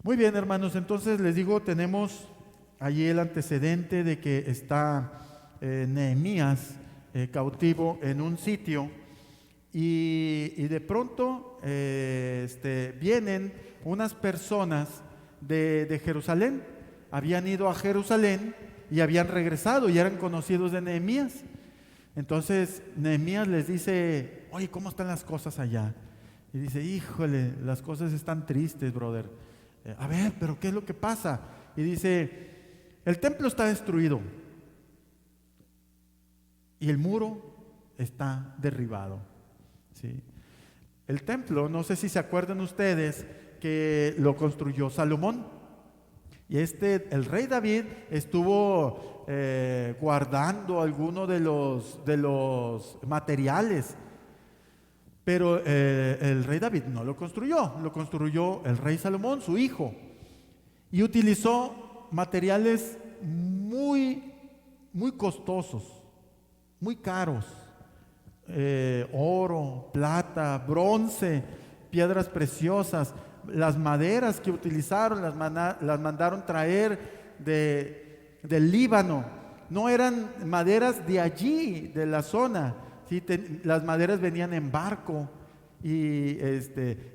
Muy bien, hermanos, entonces les digo, tenemos allí el antecedente de que está Nehemías cautivo en un sitio y de pronto vienen unas personas de Jerusalén, habían ido a Jerusalén y habían regresado y eran conocidos de Nehemías. Entonces Nehemías les dice: oye, ¿cómo están las cosas allá? Y dice: híjole, las cosas están tristes, brother. A ver, pero ¿qué es lo que pasa? Y dice: el templo está destruido y el muro está derribado. ¿Sí? El templo, no sé si se acuerdan ustedes, que lo construyó Salomón. Y el rey David estuvo guardando algunos de los materiales, pero el rey David no lo construyó el rey Salomón, su hijo, y utilizó materiales muy, muy costosos, muy caros, oro, plata, bronce, piedras preciosas. Las maderas que utilizaron las mandaron traer del Líbano. No eran maderas de allí, de la zona. ¿Sí? Las maderas venían en barco y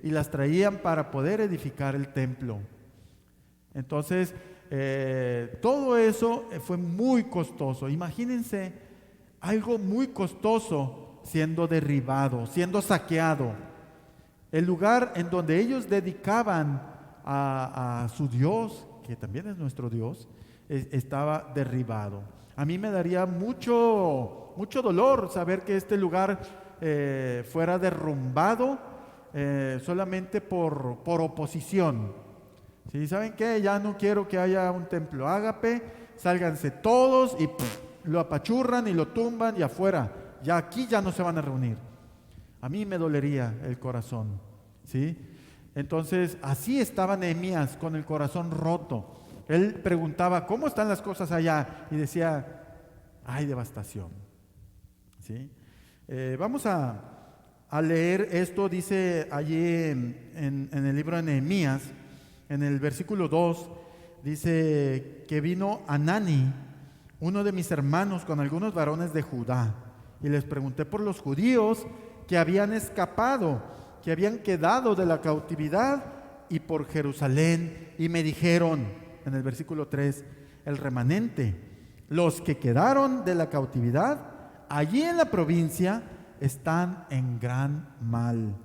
las traían para poder edificar el templo. Entonces, todo eso fue muy costoso. Imagínense algo muy costoso siendo derribado, siendo saqueado. El lugar en donde ellos dedicaban a su Dios, que también es nuestro Dios, estaba derribado. A mí me daría mucho, mucho dolor saber que este lugar fuera derrumbado solamente por oposición. ¿Sí? ¿Saben qué? Ya no quiero que haya un templo ágape, sálganse todos y lo apachurran y lo tumban y afuera. Ya aquí ya no se van a reunir. A mí me dolería el corazón, ¿sí? Entonces, así estaba Nehemías con el corazón roto. Él preguntaba: ¿cómo están las cosas allá? Y decía: hay devastación, ¿sí? Vamos a leer esto, dice allí en el libro de Nehemías, en el versículo 2, dice que vino Anani, uno de mis hermanos, con algunos varones de Judá, y les pregunté por los judíos que habían escapado, que habían quedado de la cautividad, y por Jerusalén, y me dijeron, en el versículo 3, el remanente, los que quedaron de la cautividad, allí en la provincia, están en gran mal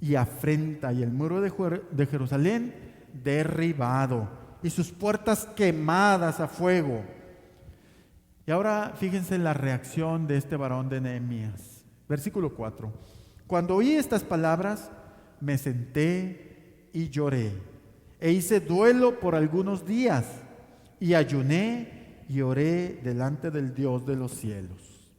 y afrenta, y el muro de Jerusalén derribado, y sus puertas quemadas a fuego. Y ahora fíjense la reacción de este varón de Nehemías. Versículo 4. Cuando oí estas palabras, me senté y lloré, e hice duelo por algunos días, y ayuné y oré delante del Dios de los cielos.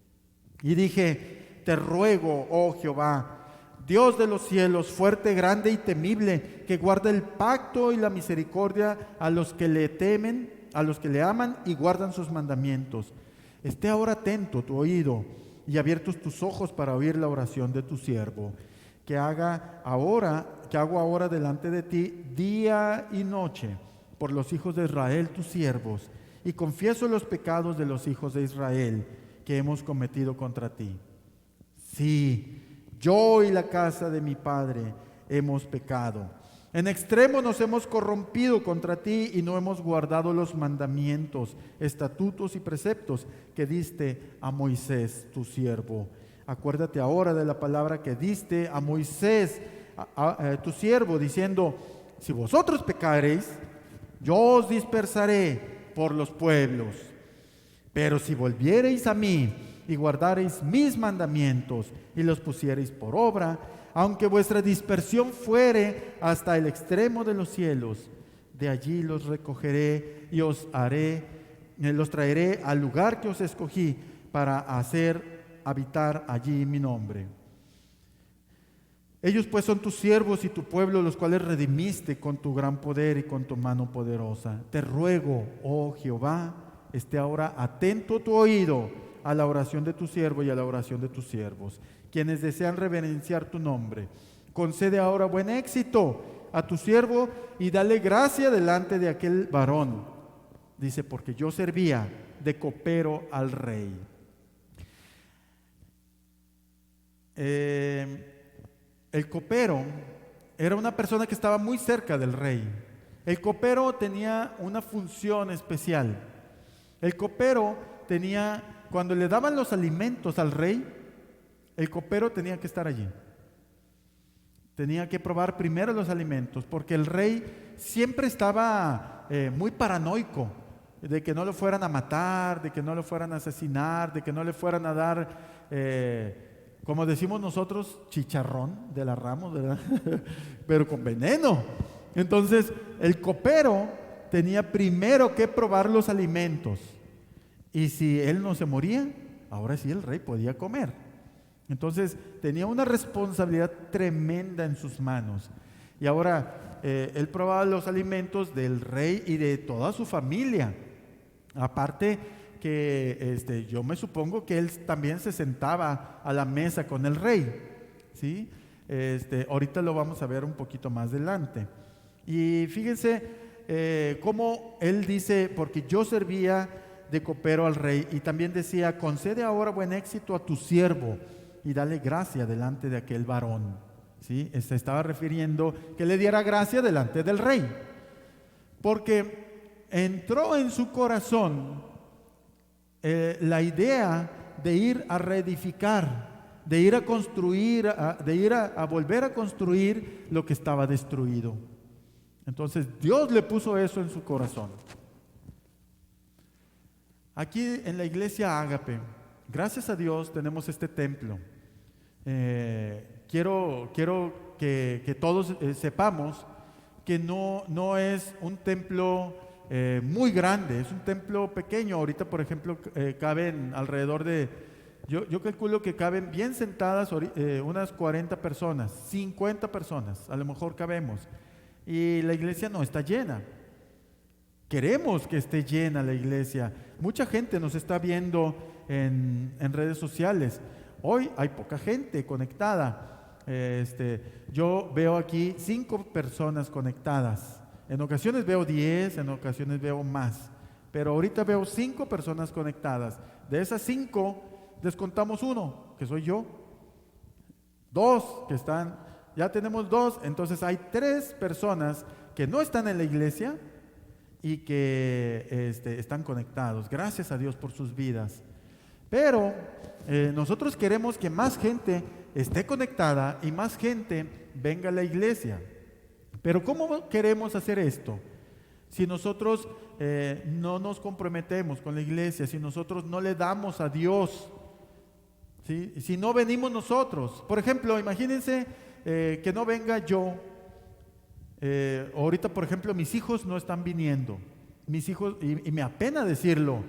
Y dije: te ruego, oh Jehová, Dios de los cielos, fuerte, grande y temible, que guarda el pacto y la misericordia a los que le temen, a los que le aman y guardan sus mandamientos. Esté ahora atento tu oído y abiertos tus ojos para oír la oración de tu siervo, que hago ahora delante de ti día y noche por los hijos de Israel, tus siervos, y confieso los pecados de los hijos de Israel que hemos cometido contra ti. Sí, yo y la casa de mi padre hemos pecado. En extremo nos hemos corrompido contra ti y no hemos guardado los mandamientos, estatutos y preceptos que diste a Moisés, tu siervo. Acuérdate ahora de la palabra que diste a Moisés, tu siervo, diciendo: si vosotros pecareis, yo os dispersaré por los pueblos. Pero si volviereis a mí y guardareis mis mandamientos y los pusiereis por obra, aunque vuestra dispersión fuere hasta el extremo de los cielos, de allí los recogeré y los traeré al lugar que os escogí para hacer habitar allí mi nombre. Ellos pues son tus siervos y tu pueblo, los cuales redimiste con tu gran poder y con tu mano poderosa. Te ruego, oh Jehová, esté ahora atento tu oído a la oración de tu siervo y a la oración de tus siervos, quienes desean reverenciar tu nombre. Concede ahora buen éxito a tu siervo y dale gracia delante de aquel varón. Dice, porque yo servía de copero al rey. El copero era una persona que estaba muy cerca del rey. El copero tenía una función especial. El copero tenía, cuando le daban los alimentos al rey, el copero tenía que estar allí. Tenía que probar primero los alimentos, porque el rey siempre estaba muy paranoico de que no lo fueran a matar, de que no lo fueran a asesinar, de que no le fueran a dar, como decimos nosotros, chicharrón de la rama, ¿verdad? Pero con veneno. Entonces, el copero tenía primero que probar los alimentos. Y si él no se moría, ahora sí el rey podía comer. Entonces tenía una responsabilidad tremenda en sus manos. Y ahora él probaba los alimentos del rey y de toda su familia. Aparte que yo me supongo que él también se sentaba a la mesa con el rey, ¿sí? Ahorita lo vamos a ver un poquito más adelante. Y fíjense cómo él dice, porque yo servía de copero al rey, y también decía, concede ahora buen éxito a tu siervo y dale gracia delante de aquel varón, ¿sí? Se estaba refiriendo que le diera gracia delante del rey, porque entró en su corazón la idea de ir a reedificar, de ir a construir, de ir a volver a construir lo que estaba destruido. Entonces Dios le puso eso en su corazón. Aquí en la iglesia Ágape, gracias a Dios tenemos este templo. Quiero que todos sepamos que no es un templo muy grande, es un templo pequeño. Ahorita, por ejemplo, caben alrededor de, yo calculo que caben bien sentadas unas 40 personas, 50 personas, a lo mejor cabemos. Y la iglesia no está llena. Queremos que esté llena la iglesia. Mucha gente nos está viendo en redes sociales. Hoy hay poca gente conectada. Yo veo aquí 5 personas conectadas. En ocasiones veo 10, en ocasiones veo más. Pero ahorita veo 5 personas conectadas. De esas 5, descontamos 1, que soy yo. 2 que están, ya tenemos 2. Entonces hay 3 personas que no están en la iglesia y que están conectados. Gracias a Dios por sus vidas. Pero nosotros queremos que más gente esté conectada y más gente venga a la iglesia. Pero ¿cómo queremos hacer esto? Si nosotros no nos comprometemos con la iglesia, si nosotros no le damos a Dios, ¿sí? Si no venimos nosotros. Por ejemplo, imagínense que no venga yo. Ahorita, por ejemplo, mis hijos no están viniendo. Mis hijos, y me apena decirlo,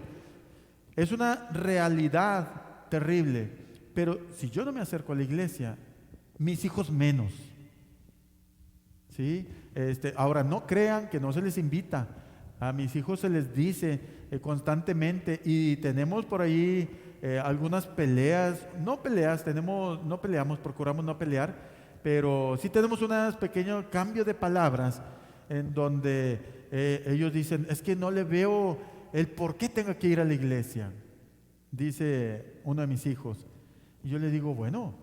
es una realidad terrible. Pero si yo no me acerco a la iglesia, mis hijos menos. ¿Sí? Ahora, no crean que no se les invita. A mis hijos se les dice constantemente, y tenemos por ahí algunas peleas, no peleamos, procuramos no pelear, pero sí tenemos un pequeño cambio de palabras en donde ellos dicen, es que no le veo el por qué tengo que ir a la iglesia, dice uno de mis hijos. Y yo le digo, bueno,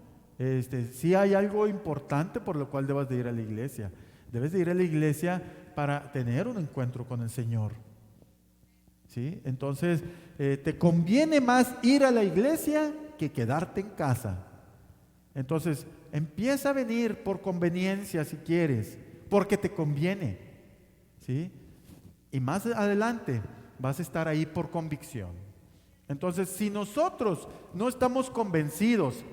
sí hay algo importante por lo cual debas de ir a la iglesia. Debes de ir a la iglesia para tener un encuentro con el Señor, ¿sí? Entonces, te conviene más ir a la iglesia que quedarte en casa. Entonces, empieza a venir por conveniencia si quieres, porque te conviene, ¿sí? Y más adelante vas a estar ahí por convicción. Entonces, si nosotros no estamos convencidos,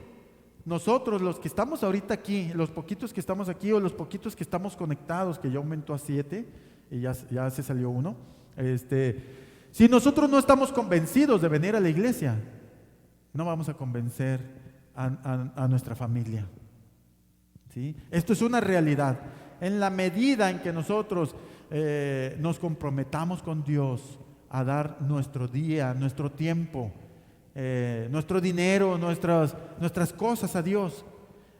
nosotros los que estamos ahorita aquí, los poquitos que estamos aquí o los poquitos que estamos conectados, que ya aumentó a 7 y ya se salió uno, si nosotros no estamos convencidos de venir a la iglesia, no vamos a convencer a nuestra familia, ¿sí? Esto es una realidad. En la medida en que nosotros nos comprometamos con Dios a dar nuestro día, nuestro tiempo, nuestro dinero, nuestras cosas a Dios,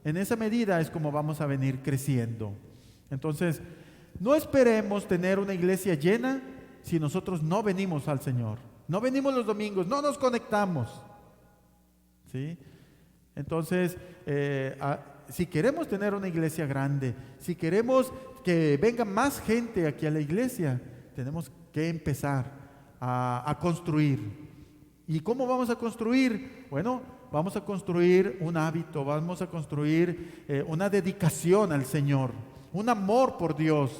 en esa medida es como vamos a venir creciendo. Entonces, no esperemos tener una iglesia llena si nosotros no venimos al Señor. No venimos los domingos, no nos conectamos. ¿Sí? Entonces, si queremos tener una iglesia grande, si queremos que venga más gente aquí a la iglesia, tenemos que empezar a construir. ¿Y cómo vamos a construir? Bueno, vamos a construir un hábito, vamos a construir una dedicación al Señor, un amor por Dios.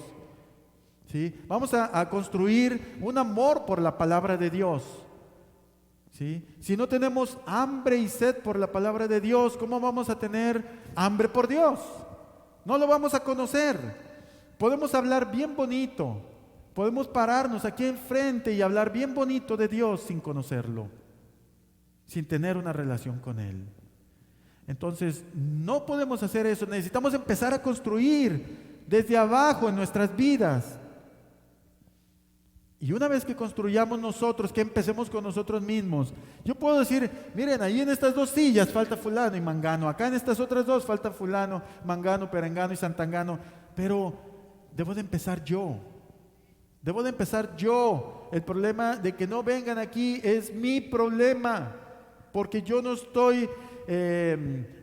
¿Sí? Vamos a construir un amor por la palabra de Dios. ¿Sí? Si no tenemos hambre y sed por la palabra de Dios, ¿cómo vamos a tener hambre por Dios? No lo vamos a conocer. Podemos hablar bien bonito, podemos pararnos aquí enfrente y hablar bien bonito de Dios sin conocerlo, sin tener una relación con Él. Entonces, no podemos hacer eso. Necesitamos empezar a construir desde abajo en nuestras vidas. Y una vez que construyamos nosotros, que empecemos con nosotros mismos, yo puedo decir, miren, ahí en estas 2 sillas falta fulano y mangano, acá en estas otras 2 falta fulano, mangano, perengano y santangano, pero debo de empezar yo. Debo de empezar yo. El problema de que no vengan aquí es mi problema, porque yo no estoy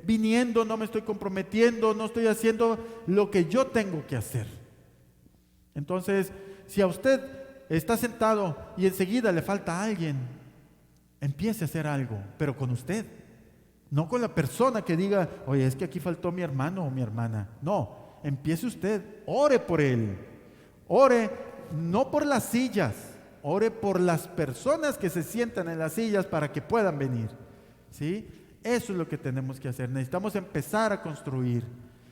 viniendo, no me estoy comprometiendo, no estoy haciendo lo que yo tengo que hacer. Entonces, si a usted está sentado y enseguida le falta a alguien, empiece a hacer algo, pero con usted, no con la persona que diga, oye, es que aquí faltó mi hermano o mi hermana. No, empiece usted, ore por él, ore no por las sillas, ore por las personas que se sientan en las sillas para que puedan venir. ¿Sí? Eso es lo que tenemos que hacer. Necesitamos empezar a construir.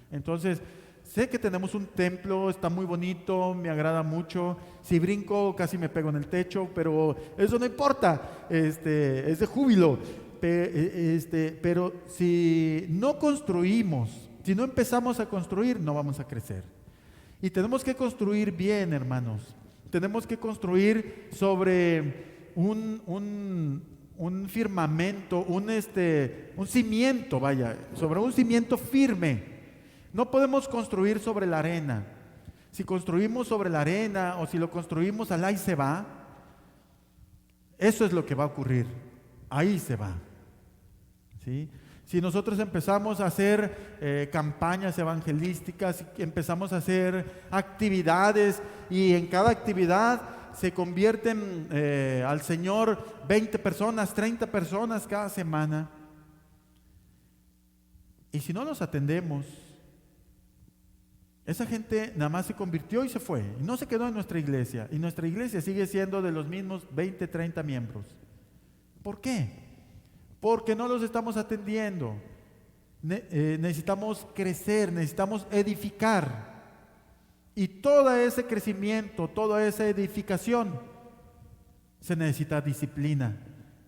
Entonces, sé que tenemos un templo, está muy bonito, me agrada mucho. Si brinco, casi me pego en el techo, pero eso no importa, es de júbilo. Pero si no construimos, si no empezamos a construir, no vamos a crecer. Y tenemos que construir bien, hermanos. Tenemos que construir sobre un firmamento, un cimiento, sobre un cimiento firme. No podemos construir sobre la arena. Si construimos sobre la arena o si lo construimos al ahí se va, eso es lo que va a ocurrir. Ahí se va. ¿Sí? Si nosotros empezamos a hacer campañas evangelísticas, empezamos a hacer actividades y en cada actividad se convierten al Señor 20 personas, 30 personas cada semana. Y si no los atendemos, esa gente nada más se convirtió y se fue. Y no se quedó en nuestra iglesia. Y nuestra iglesia sigue siendo de los mismos 20, 30 miembros. ¿Por qué? Porque no los estamos atendiendo. Necesitamos crecer, necesitamos edificar. Y todo ese crecimiento, toda esa edificación, se necesita disciplina,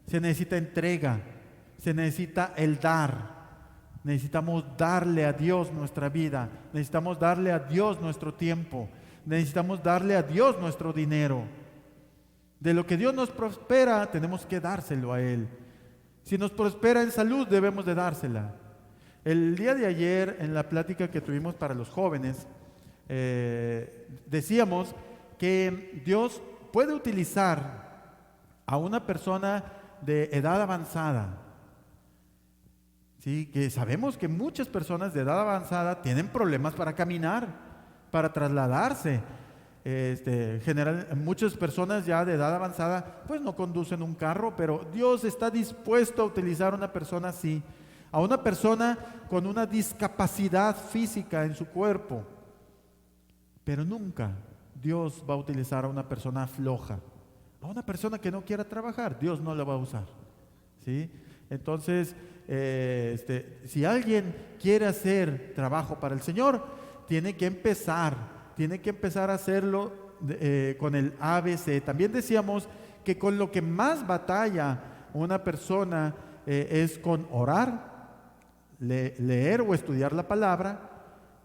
se necesita entrega, se necesita el dar. Necesitamos darle a Dios nuestra vida, necesitamos darle a Dios nuestro tiempo, necesitamos darle a Dios nuestro dinero. De lo que Dios nos prospera, tenemos que dárselo a Él. Si nos prospera en salud, debemos de dársela. El día de ayer, en la plática que tuvimos para los jóvenes, decíamos que Dios puede utilizar a una persona de edad avanzada. Sí, que sabemos que muchas personas de edad avanzada tienen problemas para caminar, para trasladarse. Muchas personas ya de edad avanzada pues no conducen un carro, pero Dios está dispuesto a utilizar a una persona así, a una persona con una discapacidad física en su cuerpo. Pero nunca Dios va a utilizar a una persona floja, a una persona que no quiera trabajar. Dios no la va a usar. ¿Sí? Entonces, si alguien quiere hacer trabajo para el Señor, tiene que empezar a hacerlo con el ABC. También decíamos que con lo que más batalla una persona es con orar, leer o estudiar la palabra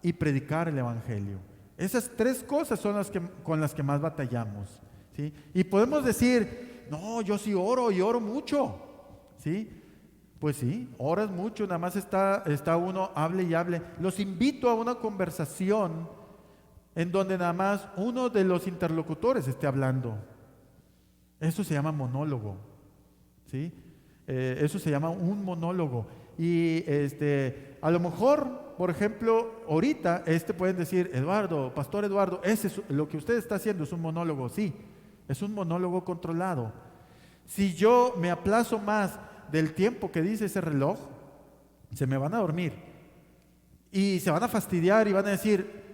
y predicar el Evangelio. Esas 3 cosas son con las que más batallamos. ¿Sí? Y podemos decir, no, yo sí oro y oro mucho. ¿Sí? Pues sí, oras mucho, nada más está uno, hable y hable. Los invito a una conversación en donde nada más uno de los interlocutores esté hablando. Eso se llama monólogo, ¿sí? Eso se llama un monólogo. Y a lo mejor, por ejemplo, ahorita pueden decir, Eduardo, Pastor Eduardo, lo que usted está haciendo es un monólogo. Sí, es un monólogo controlado. Si yo me aplazo más del tiempo que dice ese reloj, se me van a dormir y se van a fastidiar y van a decir,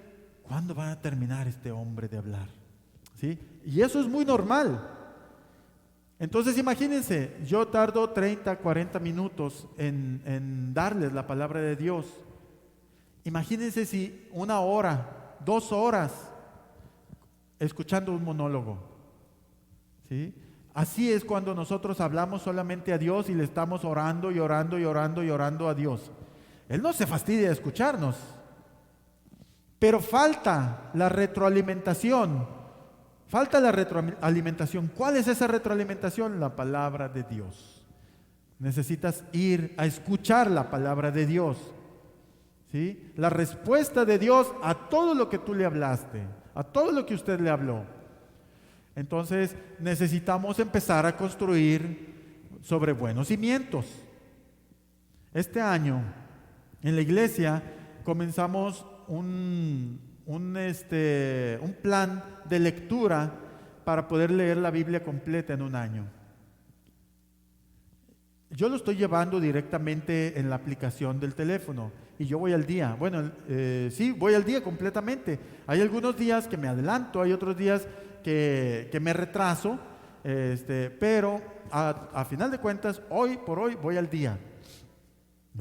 ¿cuándo va a terminar este hombre de hablar? ¿Sí? Y eso es muy normal. Entonces imagínense, yo tardo 30, 40 minutos en darles la palabra de Dios. Imagínense si 1 hora, 2 horas escuchando un monólogo. ¿Sí? Así es cuando nosotros hablamos solamente a Dios y le estamos orando y orando y orando y orando a Dios. Él no se fastidia de escucharnos, pero falta la retroalimentación. Falta la retroalimentación. ¿Cuál es esa retroalimentación? La palabra de Dios. Necesitas ir a escuchar la palabra de Dios, ¿sí? La respuesta de Dios a todo lo que tú le hablaste, a todo lo que usted le habló. Entonces necesitamos empezar a construir sobre buenos cimientos. Este año en la iglesia comenzamos un plan de lectura para poder leer la Biblia completa en un año. Yo lo estoy llevando directamente en la aplicación del teléfono y yo voy al día. Bueno, sí, voy al día completamente. Hay algunos días que me adelanto, hay otros días que me retraso, pero a final de cuentas, hoy por hoy voy al día.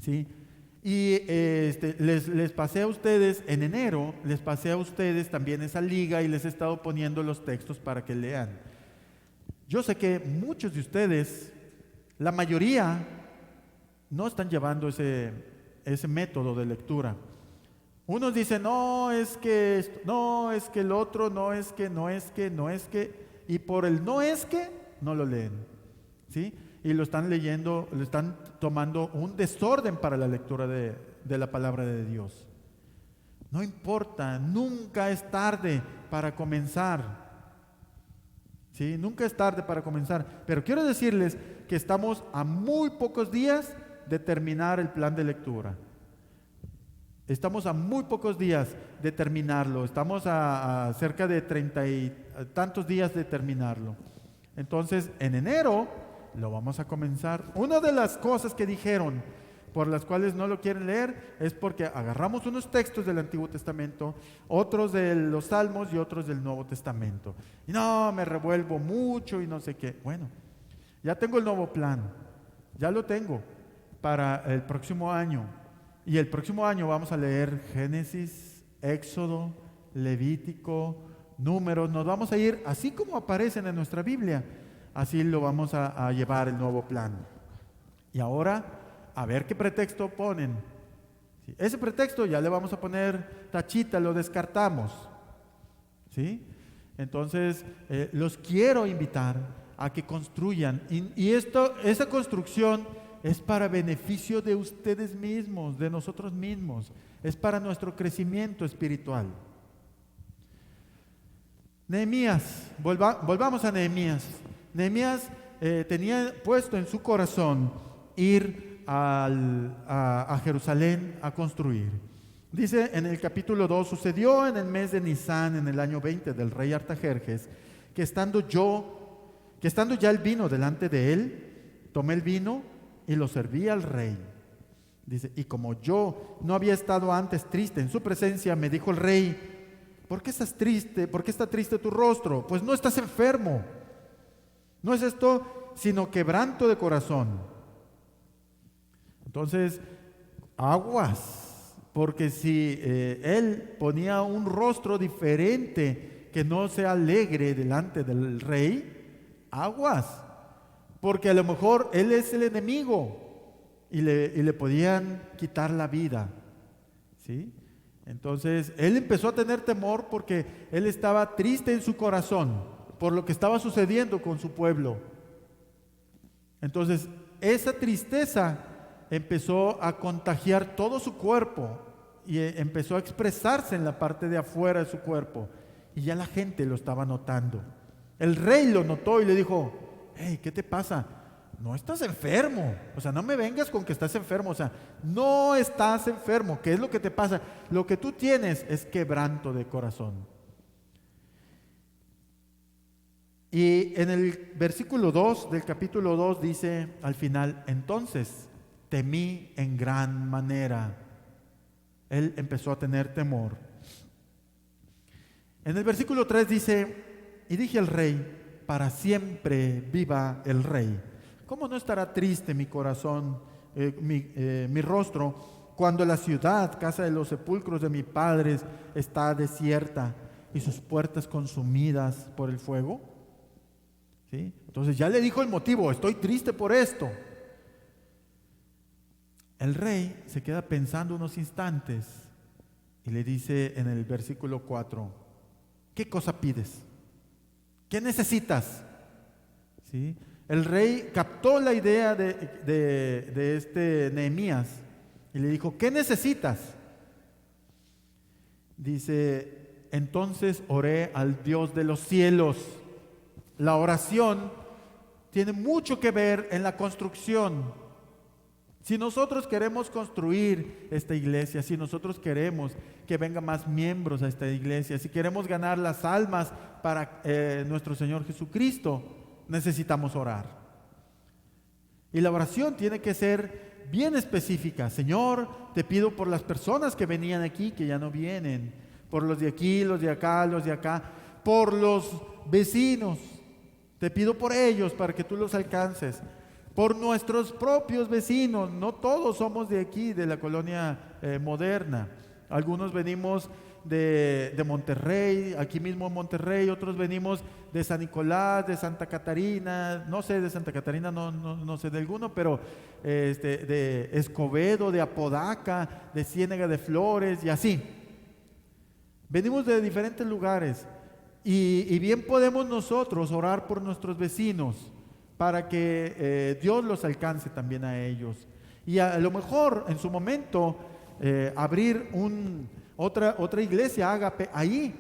¿Sí? Y les pasé a ustedes en enero, les pasé a ustedes también esa liga y les he estado poniendo los textos para que lean. Yo sé que muchos de ustedes, la mayoría, no están llevando ese método de lectura. Unos dicen, no, es que esto, no, es que el otro, no es que, y por el no es que, no lo leen, ¿sí? Y lo están leyendo, lo están tomando un desorden para la lectura de la palabra de Dios. No importa, nunca es tarde para comenzar. ¿Sí? Nunca es tarde para comenzar. Pero quiero decirles que estamos a muy pocos días de terminar el plan de lectura. Estamos a muy pocos días de terminarlo. Estamos a cerca de 30 y tantos días de terminarlo. Entonces, en enero lo vamos a comenzar. Una de las cosas que dijeron por las cuales no lo quieren leer es porque agarramos unos textos del Antiguo Testamento, otros de los Salmos y otros del Nuevo Testamento. Y no, me revuelvo mucho y no sé qué. Bueno, ya tengo el nuevo plan, ya lo tengo para el próximo año. Y el próximo año vamos a leer Génesis, Éxodo, Levítico, Números. Nos vamos a ir así como aparecen en nuestra Biblia. Así lo vamos a llevar el nuevo plan. Y ahora, a ver qué pretexto ponen. ¿Sí? Ese pretexto ya le vamos a poner tachita, lo descartamos. ¿Sí? Entonces, los quiero invitar a que construyan. Y esa construcción es para beneficio de ustedes mismos, de nosotros mismos. Es para nuestro crecimiento espiritual. Nehemías, volvamos a Nehemías. Nehemías tenía puesto en su corazón ir a Jerusalén a construir. Dice en el capítulo 2, sucedió en el mes de Nisán, en el año 20 del rey Artajerjes, que estando ya el vino delante de él, tomé el vino y lo serví al rey. Dice, y como yo no había estado antes triste en su presencia, me dijo el rey, ¿por qué estás triste? ¿Por qué está triste tu rostro? Pues no estás enfermo. No es esto, sino quebranto de corazón. Entonces, aguas, porque si él ponía un rostro diferente que no sea alegre delante del rey, aguas, porque a lo mejor él es el enemigo y le podían quitar la vida, ¿sí? Entonces, él empezó a tener temor porque él estaba triste en su corazón por lo que estaba sucediendo con su pueblo. Entonces, esa tristeza empezó a contagiar todo su cuerpo y empezó a expresarse en la parte de afuera de su cuerpo. Y ya la gente lo estaba notando. El rey lo notó y le dijo: hey, ¿qué te pasa? No estás enfermo. O sea, no me vengas con que estás enfermo. O sea, no estás enfermo. ¿Qué es lo que te pasa? Lo que tú tienes es quebranto de corazón. Y en el versículo 2 del capítulo 2 dice al final: entonces temí en gran manera. Él empezó a tener temor. En el versículo 3 dice: y dije al rey: para siempre viva el rey. ¿Cómo no estará triste mi corazón, mi rostro, cuando la ciudad, casa de los sepulcros de mis padres, está desierta y sus puertas consumidas por el fuego? ¿Sí? Entonces ya le dijo el motivo: estoy triste por esto. El rey se queda pensando unos instantes y le dice en el versículo 4: ¿qué cosa pides? ¿Qué necesitas? ¿Sí? El rey captó la idea de este Nehemías y le dijo: ¿qué necesitas? Dice: entonces oré al Dios de los cielos. La oración tiene mucho que ver en la construcción. Si nosotros queremos construir esta iglesia, si nosotros queremos que vengan más miembros a esta iglesia, si queremos ganar las almas para nuestro Señor Jesucristo, necesitamos orar. Y la oración tiene que ser bien específica. Señor, te pido por las personas que venían aquí, que ya no vienen, por los de aquí, los de acá, por los vecinos. Te pido por ellos para que tú los alcances. Por nuestros propios vecinos. No todos somos de aquí, de la colonia moderna. Algunos venimos de Monterrey, aquí mismo en Monterrey. Otros venimos de San Nicolás, de Santa Catarina. No sé, de Santa Catarina no sé de alguno, pero de Escobedo, de Apodaca, de Ciénega de Flores y así. Venimos de diferentes lugares. Y bien podemos nosotros orar por nuestros vecinos para que Dios los alcance también a ellos. Y a lo mejor en su momento abrir otra iglesia ágape ahí.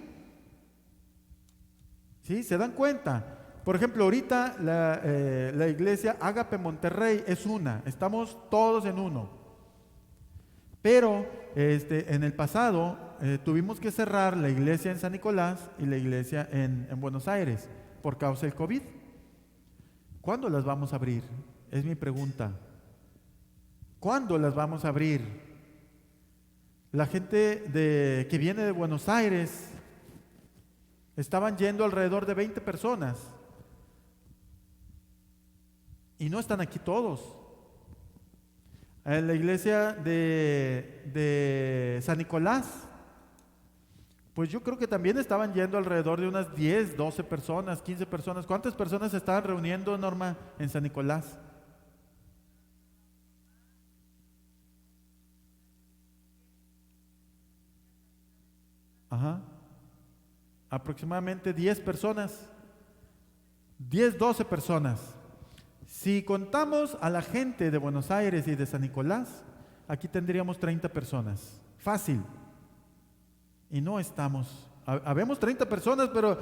¿Sí? ¿Se dan cuenta? Por ejemplo, ahorita la iglesia Ágape Monterrey es una. Estamos todos en uno. Pero en el pasado tuvimos que cerrar la iglesia en San Nicolás y la iglesia en Buenos Aires por causa del COVID. ¿Cuándo las vamos a abrir? Es mi pregunta. ¿Cuándo las vamos a abrir? La gente que viene de Buenos Aires estaban yendo alrededor de 20 personas y no están aquí todos. En la iglesia de San Nicolás, pues yo creo que también estaban yendo alrededor de unas 10, 12 personas, 15 personas. ¿Cuántas personas se estaban reuniendo, Norma, en San Nicolás? Ajá. Aproximadamente 10 personas. 10, 12 personas. Si contamos a la gente de Buenos Aires y de San Nicolás, aquí tendríamos 30 personas. Fácil. Y no estamos. Habemos 30 personas, pero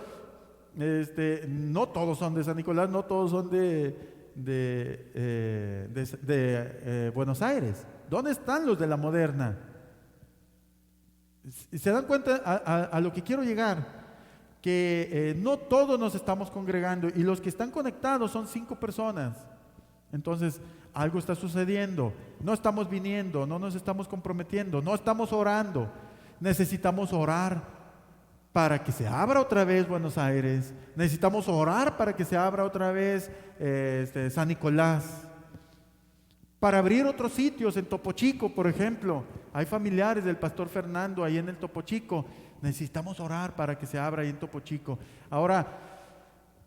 no todos son de San Nicolás, no todos son de Buenos Aires. ¿Dónde están los de la Moderna? ¿Se dan cuenta a lo que quiero llegar? Que no todos nos estamos congregando y los que están conectados son 5 personas. Entonces, algo está sucediendo. No estamos viniendo, no nos estamos comprometiendo, no estamos orando. Necesitamos orar para que se abra otra vez Buenos Aires. Necesitamos orar para que se abra otra vez San Nicolás. Para abrir otros sitios en Topo Chico, por ejemplo. Hay familiares del pastor Fernando ahí en el Topo Chico. Necesitamos orar para que se abra ahí en Topo Chico. Ahora,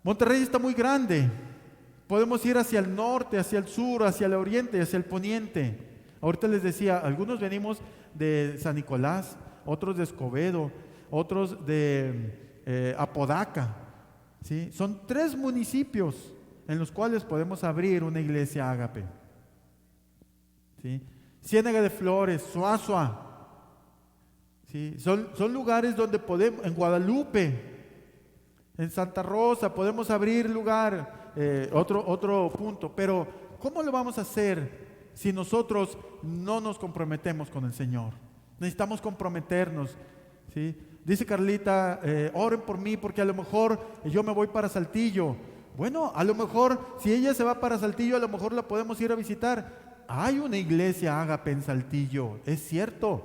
Monterrey está muy grande. Podemos ir hacia el norte, hacia el sur, hacia el oriente, hacia el poniente. Ahorita les decía, algunos venimos de San Nicolás, otros de Escobedo, otros de Apodaca. ¿Sí? Son 3 municipios en los cuales podemos abrir una iglesia ágape. ¿Sí? Ciénega de Flores, Suazua, ¿sí? Son lugares donde podemos, en Guadalupe, en Santa Rosa, podemos abrir lugar, otro punto. Pero ¿cómo lo vamos a hacer si nosotros no nos comprometemos con el Señor? Necesitamos comprometernos, ¿sí? Dice Carlita, oren por mí porque a lo mejor yo me voy para Saltillo. Bueno, a lo mejor si ella se va para Saltillo, a lo mejor la podemos ir a visitar. Hay una iglesia Ágape en Saltillo, es cierto.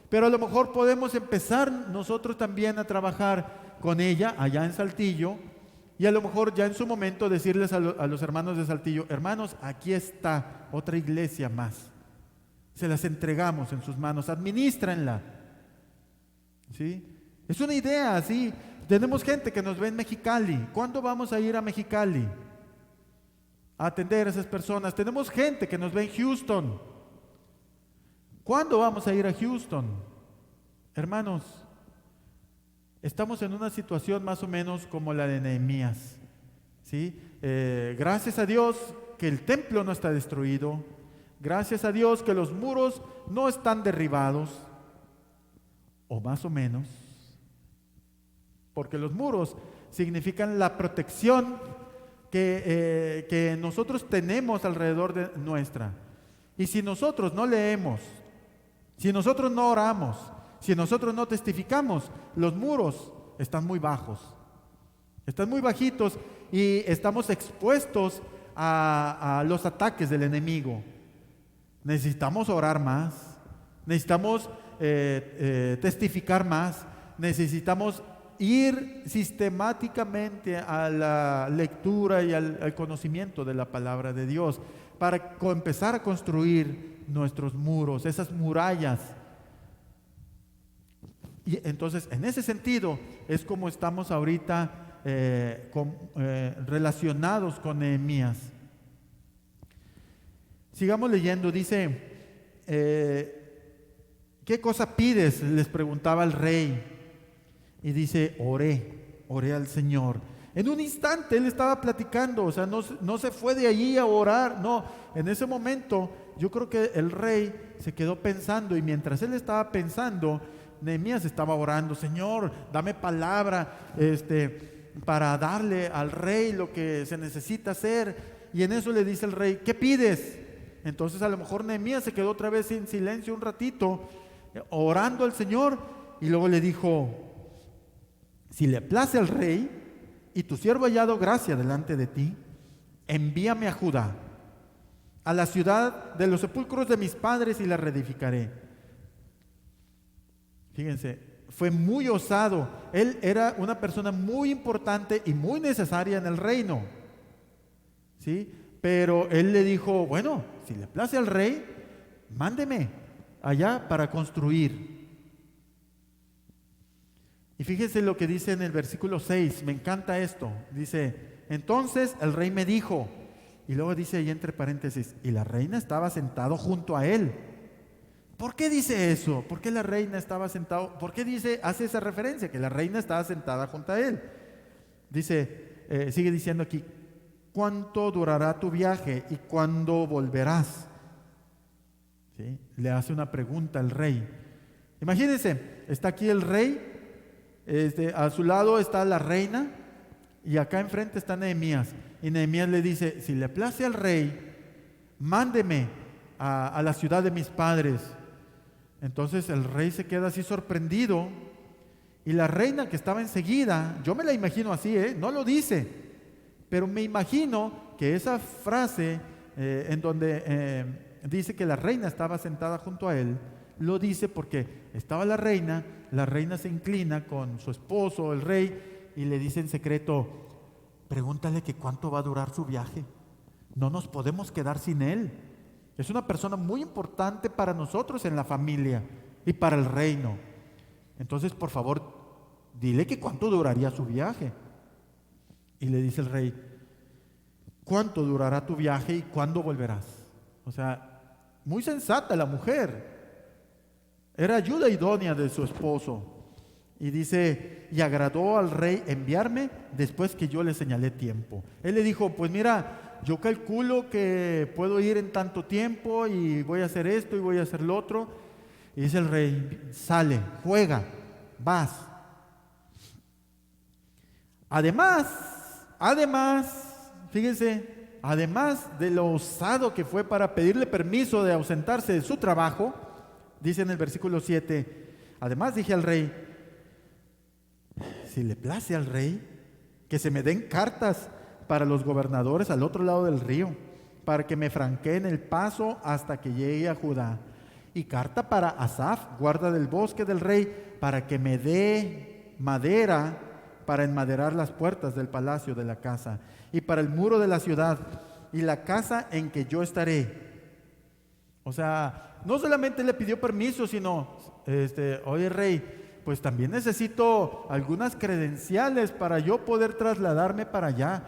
Pero a lo mejor podemos empezar nosotros también a trabajar con ella allá en Saltillo, y a lo mejor ya en su momento decirles a los hermanos de Saltillo: hermanos, aquí está otra iglesia más. Se las entregamos en sus manos, administrenla. ¿Sí? Es una idea, ¿sí? Tenemos gente que nos ve en Mexicali. ¿Cuándo vamos a ir a Mexicali a atender a esas personas? Tenemos gente que nos ve en Houston. ¿Cuándo vamos a ir a Houston? Hermanos, estamos en una situación más o menos como la de Nehemías, ¿sí? Gracias a Dios que el templo no está destruido. Gracias a Dios que los muros no están derribados, o más o menos, porque los muros significan la protección que nosotros tenemos alrededor de nuestra. Y si nosotros no leemos, si nosotros no oramos, si nosotros no testificamos, los muros están muy bajos, están muy bajitos, y estamos expuestos a los ataques del enemigo. Necesitamos orar más, necesitamos testificar más, necesitamos ir sistemáticamente a la lectura y al conocimiento de la palabra de Dios para empezar a construir nuestros muros, esas murallas. Y entonces, en ese sentido, es como estamos ahorita relacionados con Nehemías. Sigamos leyendo, dice, ¿qué cosa pides?, les preguntaba el rey. Y dice, oré al Señor. En un instante él estaba platicando, o sea, no se fue de allí a orar, no. En ese momento yo creo que el rey se quedó pensando, y mientras él estaba pensando, Nehemías estaba orando: Señor, dame palabra para darle al rey lo que se necesita hacer. Y en eso le dice el rey: ¿qué pides? Entonces a lo mejor Nehemías se quedó otra vez en silencio un ratito, orando al Señor, y luego le dijo: si le place al rey y tu siervo ha hallado gracia delante de ti, envíame a Judá, a la ciudad de los sepulcros de mis padres, y la reedificaré. Fíjense, fue muy osado. Él era una persona muy importante y muy necesaria en el reino, ¿sí? Pero él le dijo: bueno, si le place al rey, mándeme allá para construir. Y fíjense lo que dice en el versículo 6, me encanta esto. Dice: entonces el rey me dijo, y luego dice ahí entre paréntesis, y la reina estaba sentado junto a él. ¿Por qué dice eso? ¿Por qué la reina estaba sentada? ¿Por qué hace esa referencia? Que la reina estaba sentada junto a él. Dice, sigue diciendo aquí: ¿cuánto durará tu viaje y cuándo volverás? ¿Sí? Le hace una pregunta al rey. Imagínense, está aquí el rey, a su lado está la reina, y acá enfrente está Nehemías. Y Nehemías le dice: si le place al rey, mándeme a la ciudad de mis padres. Entonces el rey se queda así sorprendido, y la reina, que estaba enseguida, yo me la imagino así, no lo dice, pero me imagino que esa frase en donde dice que la reina estaba sentada junto a él, lo dice porque estaba la reina se inclina con su esposo, el rey, y le dice en secreto: pregúntale que cuánto va a durar su viaje. No nos podemos quedar sin él. Es una persona muy importante para nosotros en la familia y para el reino. Entonces, por favor, dile que cuánto duraría su viaje. Y le dice el rey: ¿cuánto durará tu viaje y cuándo volverás? O sea, muy sensata la mujer. Era ayuda idónea de su esposo. Y dice: y agradó al rey enviarme después que yo le señalé tiempo. Él le dijo: pues mira, yo calculo que puedo ir en tanto tiempo, y voy a hacer esto y voy a hacer lo otro. Y dice el rey, sale, juega, vas. Además, fíjense, además de lo osado que fue para pedirle permiso de ausentarse de su trabajo, dice en el versículo 7, además dije al rey, si le place al rey, que se me den cartas para los gobernadores al otro lado del río, para que me franqueen el paso hasta que llegue a Judá. Y carta para Asaf, guarda del bosque del rey, para que me dé madera para enmaderar las puertas del palacio de la casa, y para el muro de la ciudad, y la casa en que yo estaré. O sea, no solamente le pidió permiso, sino, oye rey, pues también necesito algunas credenciales para yo poder trasladarme para allá.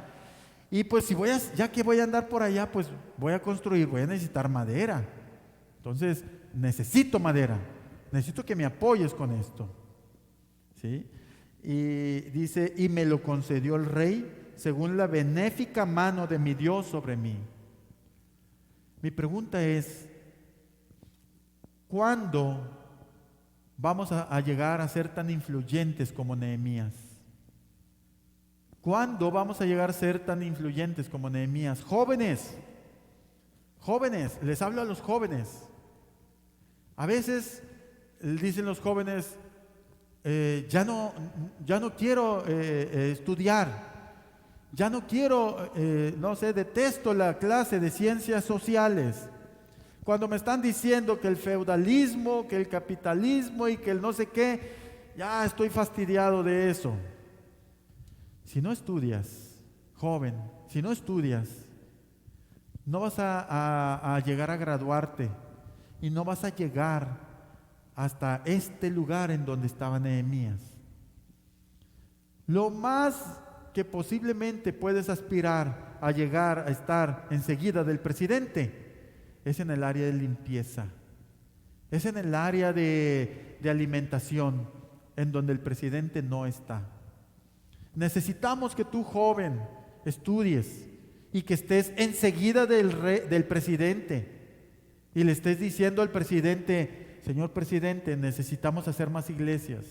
Y pues ya que voy a andar por allá, pues voy a construir, voy a necesitar madera. Entonces, necesito madera, necesito que me apoyes con esto. ¿Sí? Y dice, y me lo concedió el rey según la benéfica mano de mi Dios sobre mí. Mi pregunta es, ¿cuándo vamos a llegar a ser tan influyentes como Nehemías? ¿Cuándo vamos a llegar a ser tan influyentes como Nehemías? Jóvenes, les hablo a los jóvenes. A veces dicen los jóvenes, ya no quiero estudiar, ya no quiero, detesto la clase de ciencias sociales. Cuando me están diciendo que el feudalismo, que el capitalismo y que el no sé qué, ya estoy fastidiado de eso. Si no estudias, joven, si no estudias, no vas a llegar a graduarte y no vas a llegar hasta este lugar en donde estaba Nehemías. Lo más que posiblemente puedes aspirar a llegar a estar enseguida del presidente es en el área de limpieza, es en el área de alimentación, en donde el presidente no está. Necesitamos que tú, joven, estudies y que estés enseguida del presidente y le estés diciendo al presidente, señor presidente, necesitamos hacer más iglesias.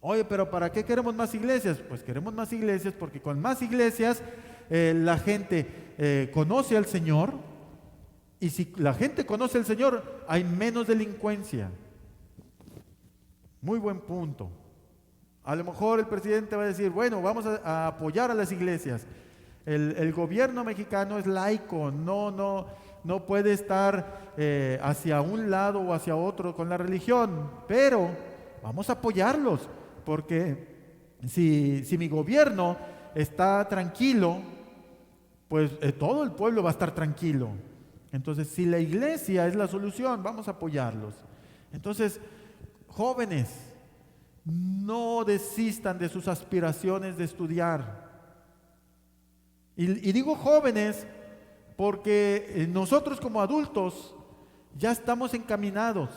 Oye, pero ¿para qué queremos más iglesias? Pues queremos más iglesias porque con más iglesias la gente conoce al Señor, y si la gente conoce al Señor hay menos delincuencia. Muy buen punto. A lo mejor el presidente va a decir, bueno, vamos a apoyar a las iglesias. El gobierno mexicano es laico, no puede estar hacia un lado o hacia otro con la religión, pero vamos a apoyarlos, porque si mi gobierno está tranquilo, pues todo el pueblo va a estar tranquilo. Entonces, si la iglesia es la solución, vamos a apoyarlos. Entonces, jóvenes, no desistan de sus aspiraciones de estudiar. Y digo jóvenes porque nosotros como adultos ya estamos encaminados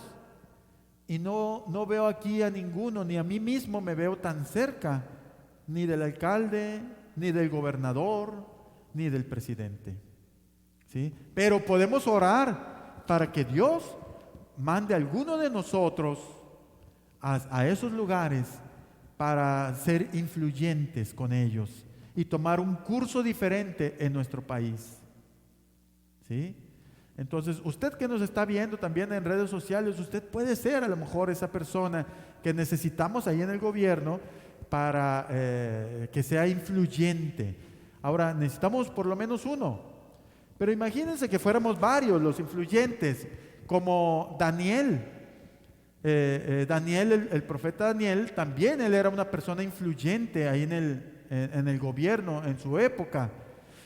y no veo aquí a ninguno, ni a mí mismo me veo tan cerca, ni del alcalde, ni del gobernador, ni del presidente. ¿Sí? Pero podemos orar para que Dios mande a alguno de nosotros a esos lugares para ser influyentes con ellos y tomar un curso diferente en nuestro país. ¿Sí? Entonces, usted que nos está viendo también en redes sociales, usted puede ser a lo mejor esa persona que necesitamos ahí en el gobierno para que sea influyente. Ahora, necesitamos por lo menos uno, pero imagínense que fuéramos varios los influyentes, como Daniel. El profeta Daniel, también él era una persona influyente ahí en el gobierno, en su época.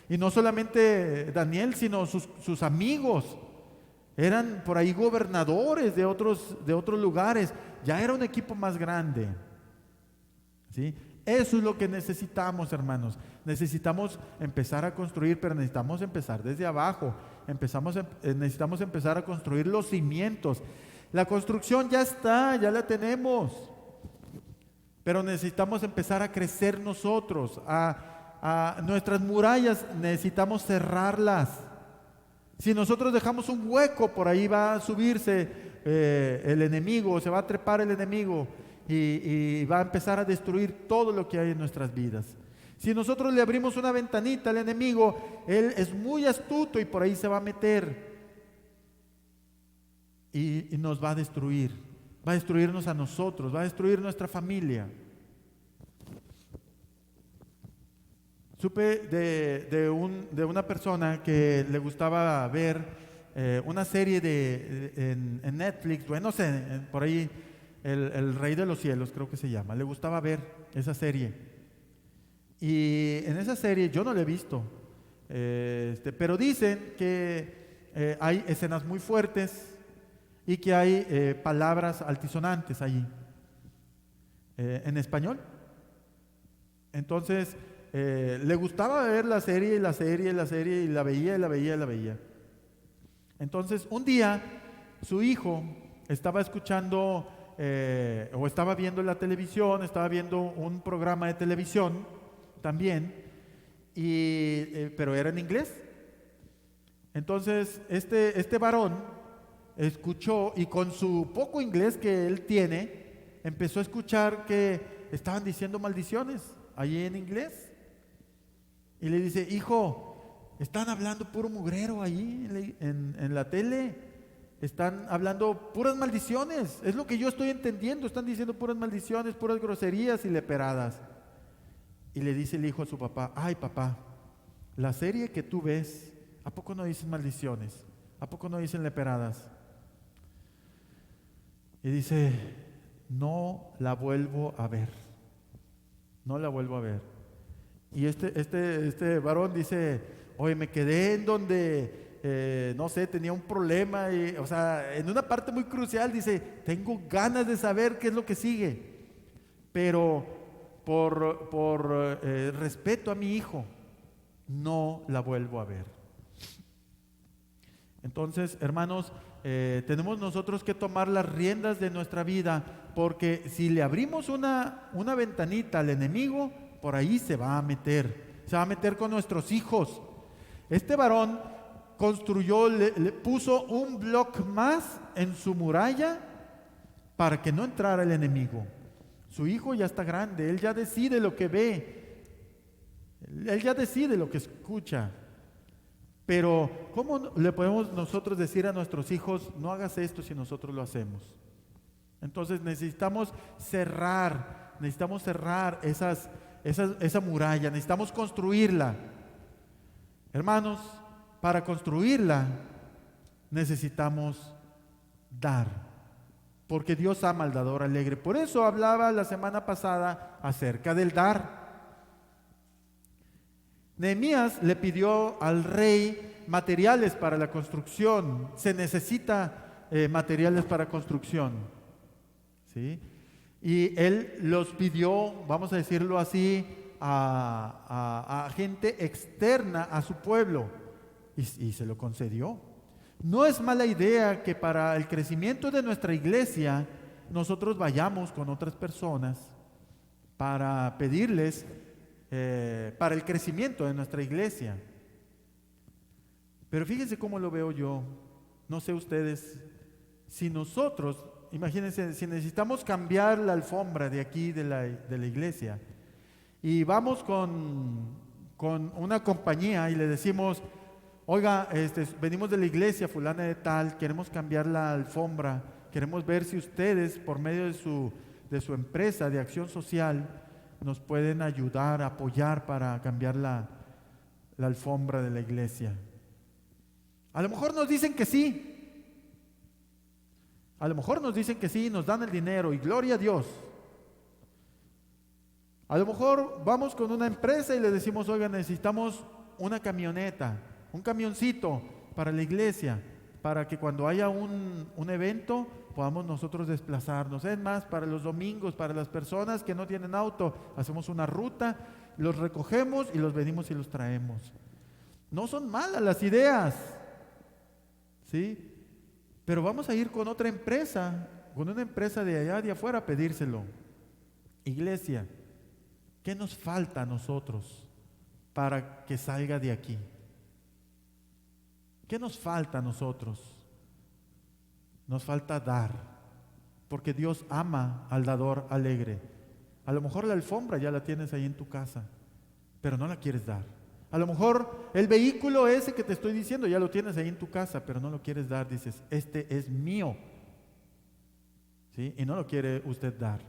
Y no solamente Daniel, sino sus amigos. Eran por ahí gobernadores de otros lugares. Ya era un equipo más grande. ¿Sí? Eso es lo que necesitamos, hermanos. Necesitamos empezar a construir, pero necesitamos empezar desde abajo. Necesitamos empezar a construir los cimientos. La construcción ya está, ya la tenemos. Pero necesitamos empezar a crecer nosotros, a nuestras murallas necesitamos cerrarlas. Si nosotros dejamos un hueco, por ahí va a subirse el enemigo, se va a trepar el enemigo y va a empezar a destruir todo lo que hay en nuestras vidas. Si nosotros le abrimos una ventanita al enemigo, él es muy astuto y por ahí se va a meter y nos va a destruir. Va a destruirnos a nosotros, va a destruir nuestra familia. Supe de una persona que le gustaba ver una serie en Netflix, bueno, no sé, por ahí, el Rey de los Cielos creo que se llama. Le gustaba ver esa serie. Y en esa serie yo no la he visto, pero dicen que hay escenas muy fuertes y que hay palabras altisonantes allí, en español. Entonces, le gustaba ver la serie, y la serie, y la serie, y la veía, y la veía, y la veía. Entonces, un día, su hijo estaba escuchando, o estaba viendo la televisión, estaba viendo un programa de televisión también, pero era en inglés. Entonces, este varón escuchó y con su poco inglés que él tiene, empezó a escuchar que estaban diciendo maldiciones allí en inglés. Y le dice: hijo, están hablando puro mugrero ahí en la tele, están hablando puras maldiciones, es lo que yo estoy entendiendo, están diciendo puras maldiciones, puras groserías y leperadas. Y le dice el hijo a su papá: ay papá, la serie que tú ves, ¿a poco no dicen maldiciones? ¿A poco no dicen leperadas? Y dice: no la vuelvo a ver, no la vuelvo a ver. Y este varón dice: oye, me quedé en donde, no sé, tenía un problema, o sea, en una parte muy crucial, dice: tengo ganas de saber qué es lo que sigue, pero por respeto a mi hijo, no la vuelvo a ver. Entonces, hermanos, tenemos nosotros que tomar las riendas de nuestra vida, porque si le abrimos una ventanita al enemigo, por ahí se va a meter con nuestros hijos. Este varón construyó, le puso un bloque más en su muralla para que no entrara el enemigo. Su hijo ya está grande, él ya decide lo que ve, él ya decide lo que escucha. Pero ¿cómo le podemos nosotros decir a nuestros hijos: no hagas esto, si nosotros lo hacemos? Entonces necesitamos cerrar esa muralla, necesitamos construirla. Hermanos, para construirla necesitamos dar, porque Dios ama al dador alegre. Por eso hablaba la semana pasada acerca del dar. Nehemías le pidió al rey materiales para la construcción. Se necesita materiales para construcción, ¿sí? Y él los pidió, vamos a decirlo así, a gente externa a su pueblo, y se lo concedió. No es mala idea que para el crecimiento de nuestra iglesia nosotros vayamos con otras personas para pedirles para el crecimiento de nuestra iglesia. Pero fíjense cómo lo veo yo. No sé ustedes, si nosotros, imagínense, si necesitamos cambiar la alfombra de aquí de la iglesia y vamos con una compañía y le decimos: oiga, venimos de la iglesia fulana de tal, queremos cambiar la alfombra, queremos ver si ustedes por medio de su empresa de acción social nos pueden ayudar, apoyar para cambiar la alfombra de la iglesia. A lo mejor nos dicen que sí. A lo mejor nos dicen que sí, nos dan el dinero y gloria a Dios. A lo mejor vamos con una empresa y le decimos: oiga, necesitamos una camioneta, un camioncito para la iglesia, para que cuando haya un evento podamos nosotros desplazarnos. Es más, para los domingos, para las personas que no tienen auto, hacemos una ruta, los recogemos y los venimos y los traemos. No son malas las ideas, ¿sí? Pero vamos a ir con otra empresa, con una empresa de allá de afuera a pedírselo. Iglesia, ¿qué nos falta a nosotros para que salga de aquí? ¿Qué nos falta a nosotros? nos falta dar, porque Dios ama al dador alegre. A lo mejor la alfombra ya la tienes ahí en tu casa, pero no la quieres dar. A lo mejor el vehículo ese que te estoy diciendo ya lo tienes ahí en tu casa, pero no lo quieres dar. Dices, este es mío, ¿sí? Y no lo quiere usted dar.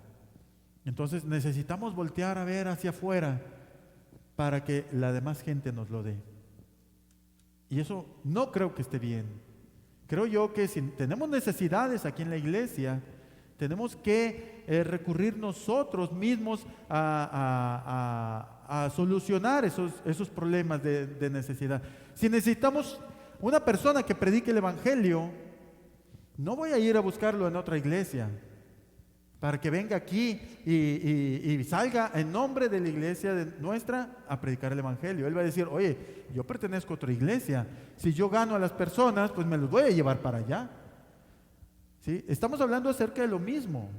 Entonces necesitamos voltear a ver hacia afuera para que la demás gente nos lo dé. Y eso no creo que esté bien. Creo yo que si tenemos necesidades aquí en la iglesia, tenemos que recurrir nosotros mismos a solucionar esos problemas de necesidad. Si necesitamos una persona que predique el Evangelio, no voy a ir a buscarlo en otra iglesia para que venga aquí y salga en nombre de la iglesia nuestra a predicar el Evangelio. Él va a decir, oye, yo pertenezco a otra iglesia. Si yo gano a las personas, pues me los voy a llevar para allá. ¿Sí? Estamos hablando acerca de lo mismo.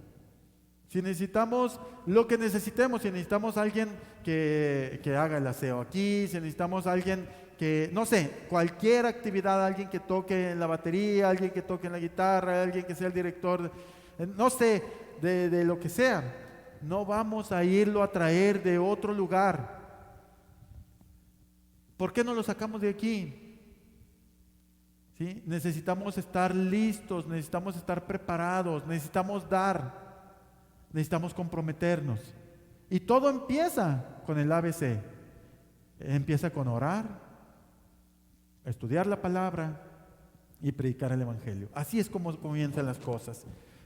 Si necesitamos lo que necesitemos, si necesitamos alguien que haga el aseo aquí, si necesitamos alguien que, no sé, cualquier actividad, alguien que toque en la batería, alguien que toque en la guitarra, alguien que sea el director, no sé, de lo que sea, no vamos a irlo a traer de otro lugar. ¿Por qué no lo sacamos de aquí? ¿Sí? Necesitamos estar listos, necesitamos estar preparados, necesitamos dar, necesitamos comprometernos. Y todo empieza con el ABC. Empieza con orar, estudiar la palabra y predicar el Evangelio. Así es como comienzan las cosas.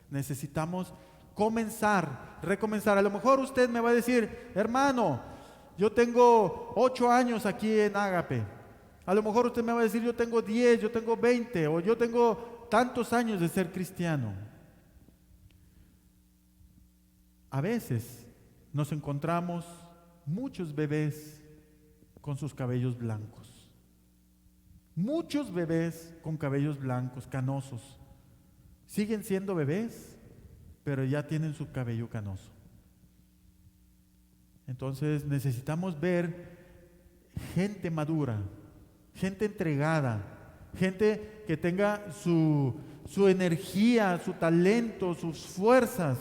Necesitamos comenzar, recomenzar. A lo mejor usted me va a decir, hermano, yo tengo 8 años aquí en Ágape. A lo mejor usted me va a decir, yo tengo 10, yo tengo 20, o yo tengo tantos años de ser cristiano. A veces nos encontramos muchos bebés con sus cabellos blancos. Muchos bebés con cabellos blancos, canosos. Siguen siendo bebés, pero ya tienen su cabello canoso. Entonces necesitamos ver gente madura, gente entregada, gente que tenga su energía, su talento, sus fuerzas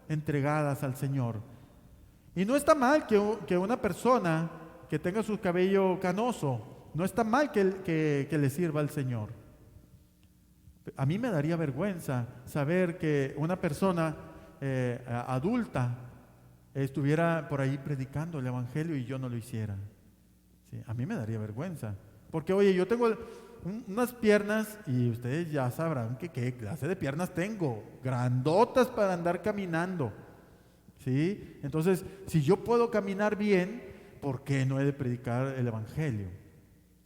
entregadas al Señor. Y no está mal que una persona que tenga su cabello canoso, no está mal que le sirva al Señor. A mí me daría vergüenza saber que una persona adulta estuviera por ahí predicando el Evangelio y yo no lo hiciera. ¿Sí? A mí me daría vergüenza. Porque, oye, yo tengo unas piernas y ustedes ya sabrán qué clase de piernas tengo. Grandotas para andar caminando. ¿Sí? Entonces, si yo puedo caminar bien, ¿por qué no he de predicar el Evangelio?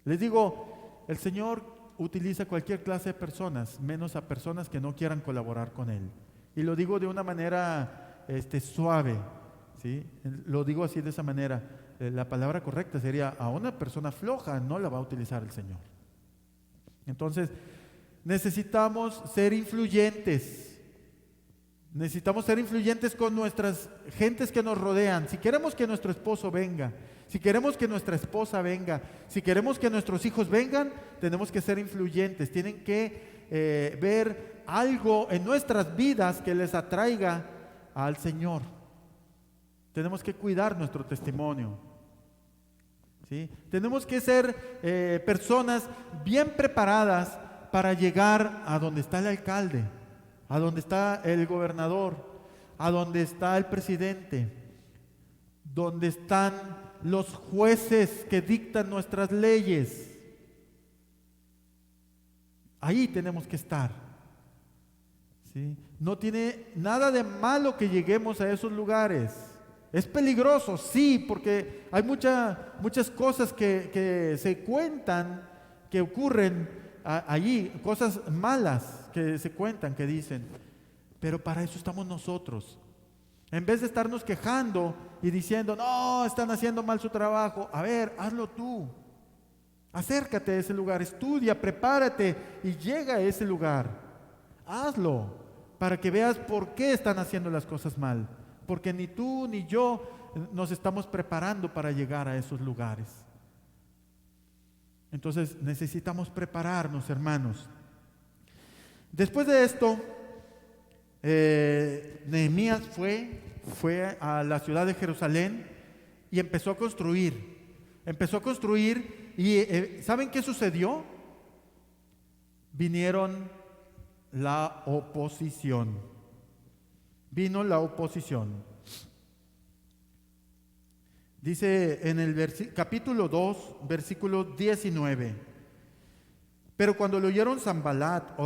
Les digo, el Señor utiliza cualquier clase de personas, menos a personas que no quieran colaborar con Él. Y lo digo de una manera suave, ¿sí? Lo digo así de esa manera. La palabra correcta sería, a una persona floja no la va a utilizar el Señor. Entonces, necesitamos ser influyentes. Necesitamos ser influyentes con nuestras gentes que nos rodean. Si queremos que nuestro esposo venga, si queremos que nuestra esposa venga, si queremos que nuestros hijos vengan, tenemos que ser influyentes. Tienen que ver algo en nuestras vidas que les atraiga al Señor. Tenemos que cuidar nuestro testimonio. ¿Sí? Tenemos que ser personas bien preparadas para llegar a donde está el alcalde, a donde está el gobernador, a donde está el presidente, donde están los jueces que dictan nuestras leyes. Ahí tenemos que estar. ¿Sí? No tiene nada de malo que lleguemos a esos lugares. Es peligroso, sí, porque hay muchas cosas que se cuentan, que ocurren allí, cosas malas que se cuentan, que dicen. Pero para eso estamos nosotros. En vez de estarnos quejando y diciendo, no, están haciendo mal su trabajo, a ver, hazlo tú. Acércate a ese lugar, estudia, prepárate y llega a ese lugar. Hazlo para que veas por qué están haciendo las cosas mal. Porque ni tú ni yo nos estamos preparando para llegar a esos lugares. Entonces necesitamos prepararnos, hermanos. Después de esto, Nehemías fue a la ciudad de Jerusalén y empezó a construir. Empezó a construir y ¿saben qué sucedió? Vinieron la oposición. Vino la oposición. Dice en el capítulo 2, versículo 19. Pero cuando lo oyeron Sanballat,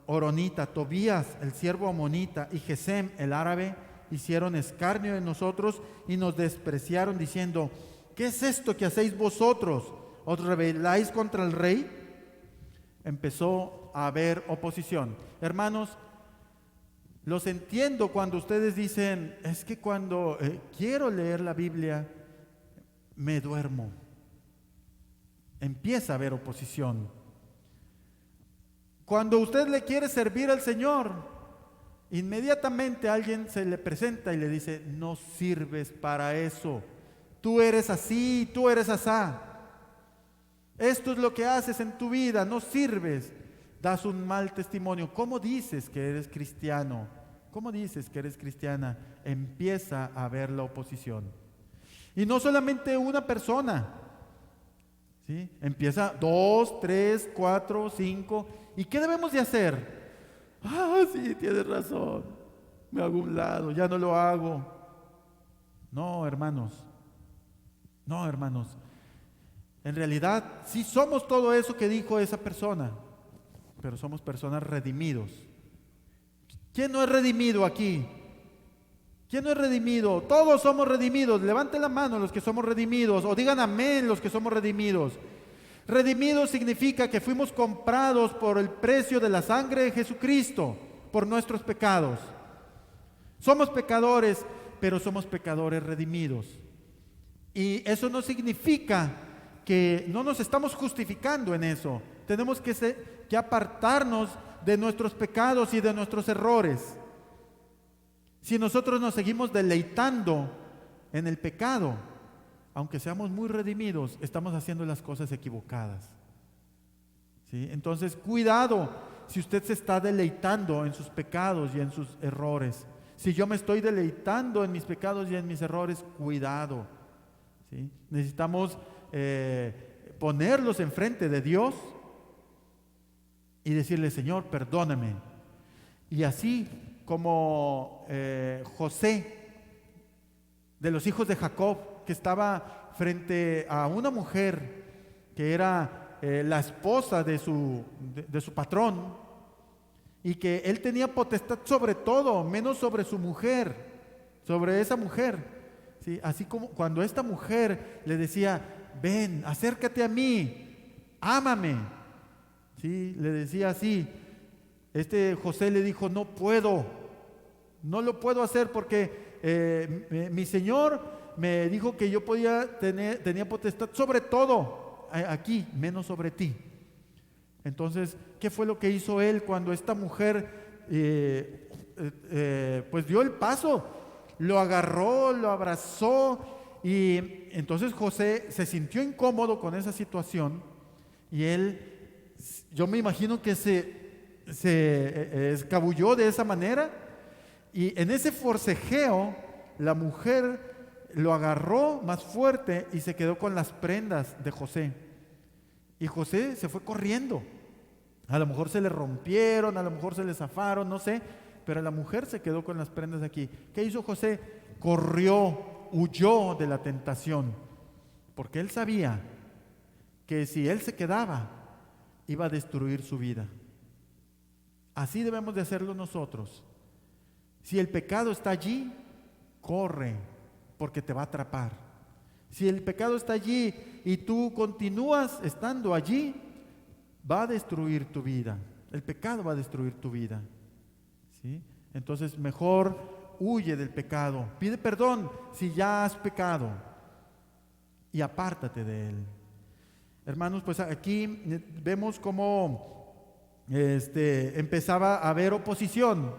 Horonita, Tobías, el siervo amonita, y Gesem, el árabe, hicieron escarnio de nosotros y nos despreciaron, diciendo: ¿qué es esto que hacéis vosotros? ¿Os rebeláis contra el rey? Empezó a haber oposición. Hermanos, los entiendo cuando ustedes dicen: es que cuando quiero leer la Biblia, me duermo. Empieza a haber oposición. Cuando usted le quiere servir al Señor, inmediatamente alguien se le presenta y le dice: no sirves para eso. Tú eres así, tú eres asá. Esto es lo que haces en tu vida, no sirves. Das un mal testimonio. ¿Cómo dices que eres cristiano? ¿Cómo dices que eres cristiana? Empieza a haber la oposición. Y no solamente una persona, ¿sí? Empieza 2, 3, 4, 5. ¿Y qué debemos de hacer? Sí, tienes razón. Me hago a un lado, ya no lo hago. No, hermanos. No, hermanos. En realidad, sí somos todo eso que dijo esa persona, pero somos personas redimidos. ¿Quién no es redimido aquí? ¿Quién no es redimido? Todos somos redimidos. Levante la mano los que somos redimidos, o digan amén los que somos redimidos. Redimidos significa que fuimos comprados por el precio de la sangre de Jesucristo, por nuestros pecados. Somos pecadores, pero somos pecadores redimidos. Y eso no significa que no nos estamos justificando en eso. Tenemos que apartarnos de nuestros pecados y de nuestros errores. Si nosotros nos seguimos deleitando en el pecado, aunque seamos muy redimidos, estamos haciendo las cosas equivocadas. ¿Sí? Entonces, cuidado si usted se está deleitando en sus pecados y en sus errores. Si yo me estoy deleitando en mis pecados y en mis errores, cuidado. ¿Sí? Necesitamos ponerlos enfrente de Dios y decirle: Señor, perdóname. Y así como José, de los hijos de Jacob, que estaba frente a una mujer que era la esposa de su patrón, y que él tenía potestad sobre todo, menos sobre su mujer, sobre esa mujer. ¿Sí? Así como cuando esta mujer le decía: ven, acércate a mí, ámame, ¿sí? Le decía así. José le dijo: no puedo, no lo puedo hacer porque mi Señor me dijo que yo tenía potestad sobre todo aquí, menos sobre ti. Entonces, ¿qué fue lo que hizo él cuando esta mujer pues dio el paso? Lo agarró, lo abrazó, y entonces José se sintió incómodo con esa situación, y yo me imagino que se escabulló de esa manera, y en ese forcejeo la mujer lo agarró más fuerte y se quedó con las prendas de José. Y José se fue corriendo. A lo mejor se le rompieron, a lo mejor se le zafaron, no sé, pero la mujer se quedó con las prendas de aquí. ¿Qué hizo José? Corrió, huyó de la tentación, porque él sabía que si él se quedaba, iba a destruir su vida. Así debemos de hacerlo nosotros. Si el pecado está allí, corre, porque te va a atrapar. Si el pecado está allí y tú continúas estando allí, va a destruir tu vida. El pecado va a destruir tu vida. ¿Sí? Entonces, mejor huye del pecado. Pide perdón si ya has pecado y apártate de él. Hermanos, pues aquí vemos cómo empezaba a haber oposición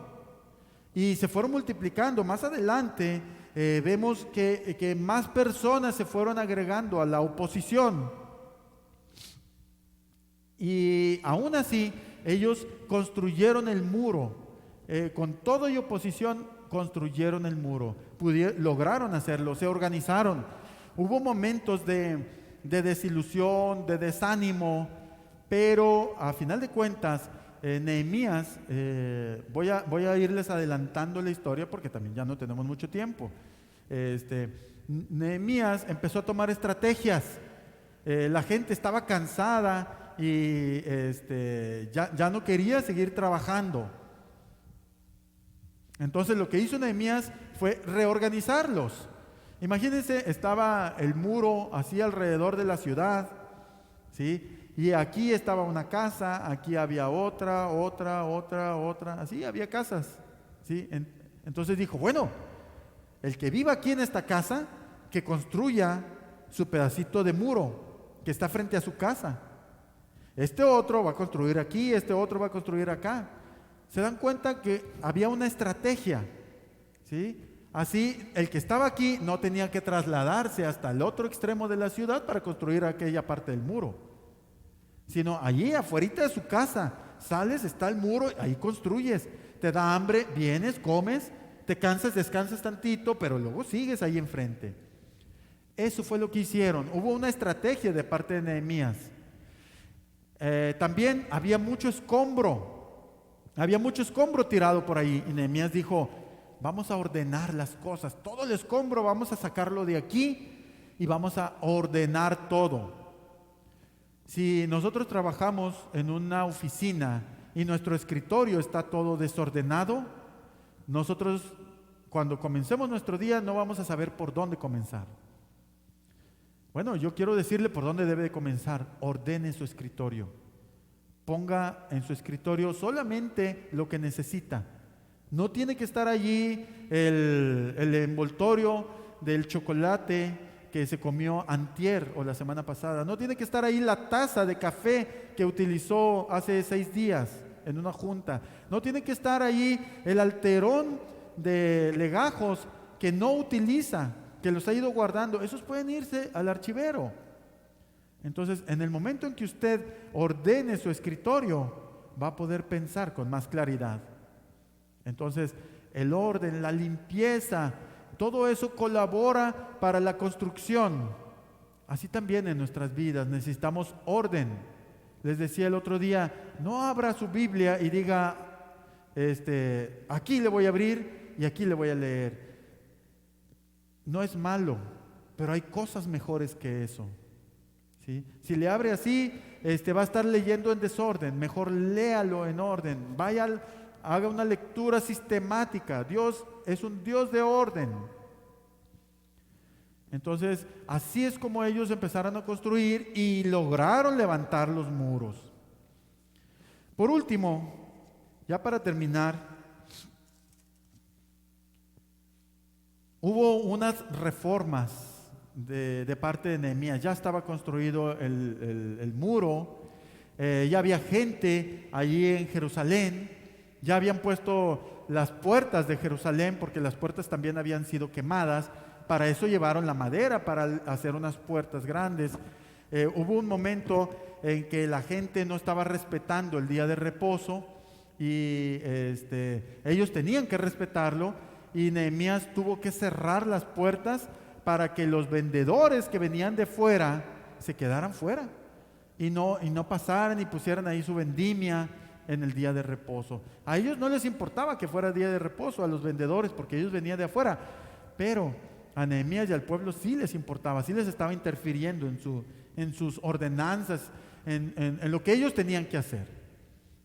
y se fueron multiplicando. Más adelante vemos que más personas se fueron agregando a la oposición, y aún así ellos construyeron el muro. Con todo y oposición, construyeron el muro. Lograron hacerlo, se organizaron. Hubo momentos de desilusión, de desánimo, pero a final de cuentas, Nehemías, voy a irles adelantando la historia porque también ya no tenemos mucho tiempo. Nehemías empezó a tomar estrategias. La gente estaba cansada y ya no quería seguir trabajando. Entonces lo que hizo Nehemías fue reorganizarlos. Imagínense, estaba el muro así alrededor de la ciudad, ¿sí? Y aquí estaba una casa, aquí había otra, así había casas, ¿sí? Entonces dijo, bueno, el que viva aquí en esta casa, que construya su pedacito de muro que está frente a su casa. Este otro va a construir aquí, este otro va a construir acá. Se dan cuenta que había una estrategia, ¿sí? Así, el que estaba aquí no tenía que trasladarse hasta el otro extremo de la ciudad para construir aquella parte del muro, sino allí afuera de su casa, sales, está el muro, ahí construyes. Te da hambre, vienes, comes, te cansas, descansas tantito, pero luego sigues ahí enfrente. Eso fue lo que hicieron. Hubo una estrategia de parte de Nehemías. También había mucho escombro tirado por ahí, y Nehemías dijo, vamos a ordenar las cosas, todo el escombro vamos a sacarlo de aquí y vamos a ordenar todo. Si nosotros trabajamos en una oficina y nuestro escritorio está todo desordenado, nosotros cuando comencemos nuestro día no vamos a saber por dónde comenzar. Bueno, yo quiero decirle por dónde debe de comenzar. Ordene su escritorio. Ponga en su escritorio solamente lo que necesita. No tiene que estar allí el envoltorio del chocolate que se comió antier o la semana pasada. No tiene que estar ahí la taza de café que utilizó hace 6 días en una junta. No tiene que estar ahí el alterón de legajos que no utiliza, que los ha ido guardando. Esos pueden irse al archivero. Entonces, en el momento en que usted ordene su escritorio, va a poder pensar con más claridad. Entonces, el orden, la limpieza, todo eso colabora para la construcción. Así también en nuestras vidas necesitamos orden. Les decía el otro día, no abra su Biblia y diga, aquí le voy a abrir y aquí le voy a leer. No es malo, pero hay cosas mejores que eso, ¿sí? Si le abre así, va a estar leyendo en desorden. Mejor léalo en orden. Haga una lectura sistemática. Dios es un Dios de orden. Entonces, así es como ellos empezaron a construir y lograron levantar los muros. Por último, ya para terminar, hubo unas reformas de parte de Nehemías. Ya estaba construido el muro, ya había gente allí en Jerusalén, ya habían puesto las puertas de Jerusalén porque las puertas también habían sido quemadas. Para eso llevaron la madera para hacer unas puertas grandes. Hubo un momento en que la gente no estaba respetando el día de reposo y ellos tenían que respetarlo, y Nehemías tuvo que cerrar las puertas para que los vendedores que venían de fuera se quedaran fuera y no pasaran y pusieran ahí su vendimia en el día de reposo. A ellos no les importaba que fuera día de reposo, a los vendedores, porque ellos venían de afuera, pero a Nehemías y al pueblo sí les importaba, sí les estaba interfiriendo en sus ordenanzas, en lo que ellos tenían que hacer.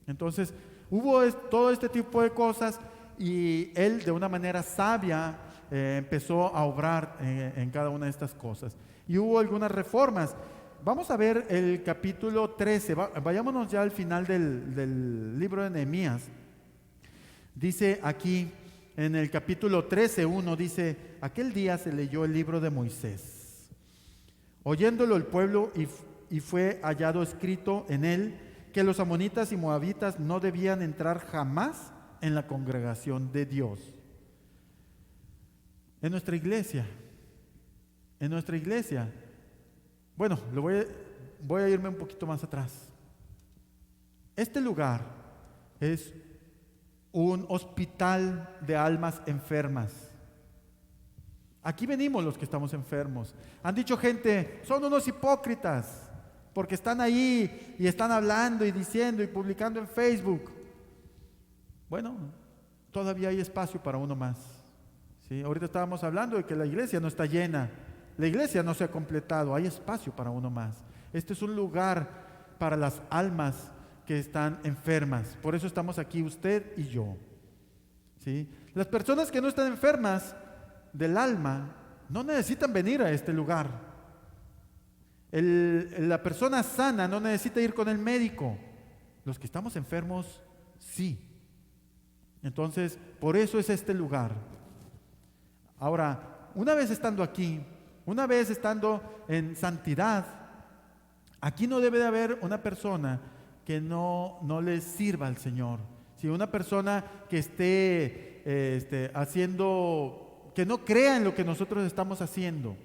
Entonces hubo todo este tipo de cosas, y él de una manera sabia empezó a obrar en cada una de estas cosas. Y hubo algunas reformas. Vamos a ver el capítulo 13, vayámonos ya al final del libro de Nehemías. Dice aquí en el capítulo 13, 1, dice: aquel día se leyó el libro de Moisés, oyéndolo el pueblo, y fue hallado escrito en él que los amonitas y moabitas no debían entrar jamás en la congregación de Dios. En nuestra iglesia, bueno, voy a irme un poquito más atrás. Este lugar es un hospital de almas enfermas. Aquí venimos los que estamos enfermos. Han dicho gente, son unos hipócritas, porque están ahí y están hablando y diciendo y publicando en Facebook. Bueno, todavía hay espacio para uno más. ¿Sí? Ahorita estábamos hablando de que la iglesia no está llena, la iglesia no se ha completado, hay espacio para uno más. Este es un lugar para las almas que están enfermas. Por eso estamos aquí usted y yo. ¿Sí? Las personas que no están enfermas del alma no necesitan venir a este lugar. La persona sana no necesita ir con el médico. Los que estamos enfermos, sí. Entonces, por eso es este lugar. Ahora, una vez estando aquí, una vez estando en santidad, aquí no debe de haber una persona que no le sirva al Señor. Si una persona que esté haciendo, que no crea en lo que nosotros estamos haciendo,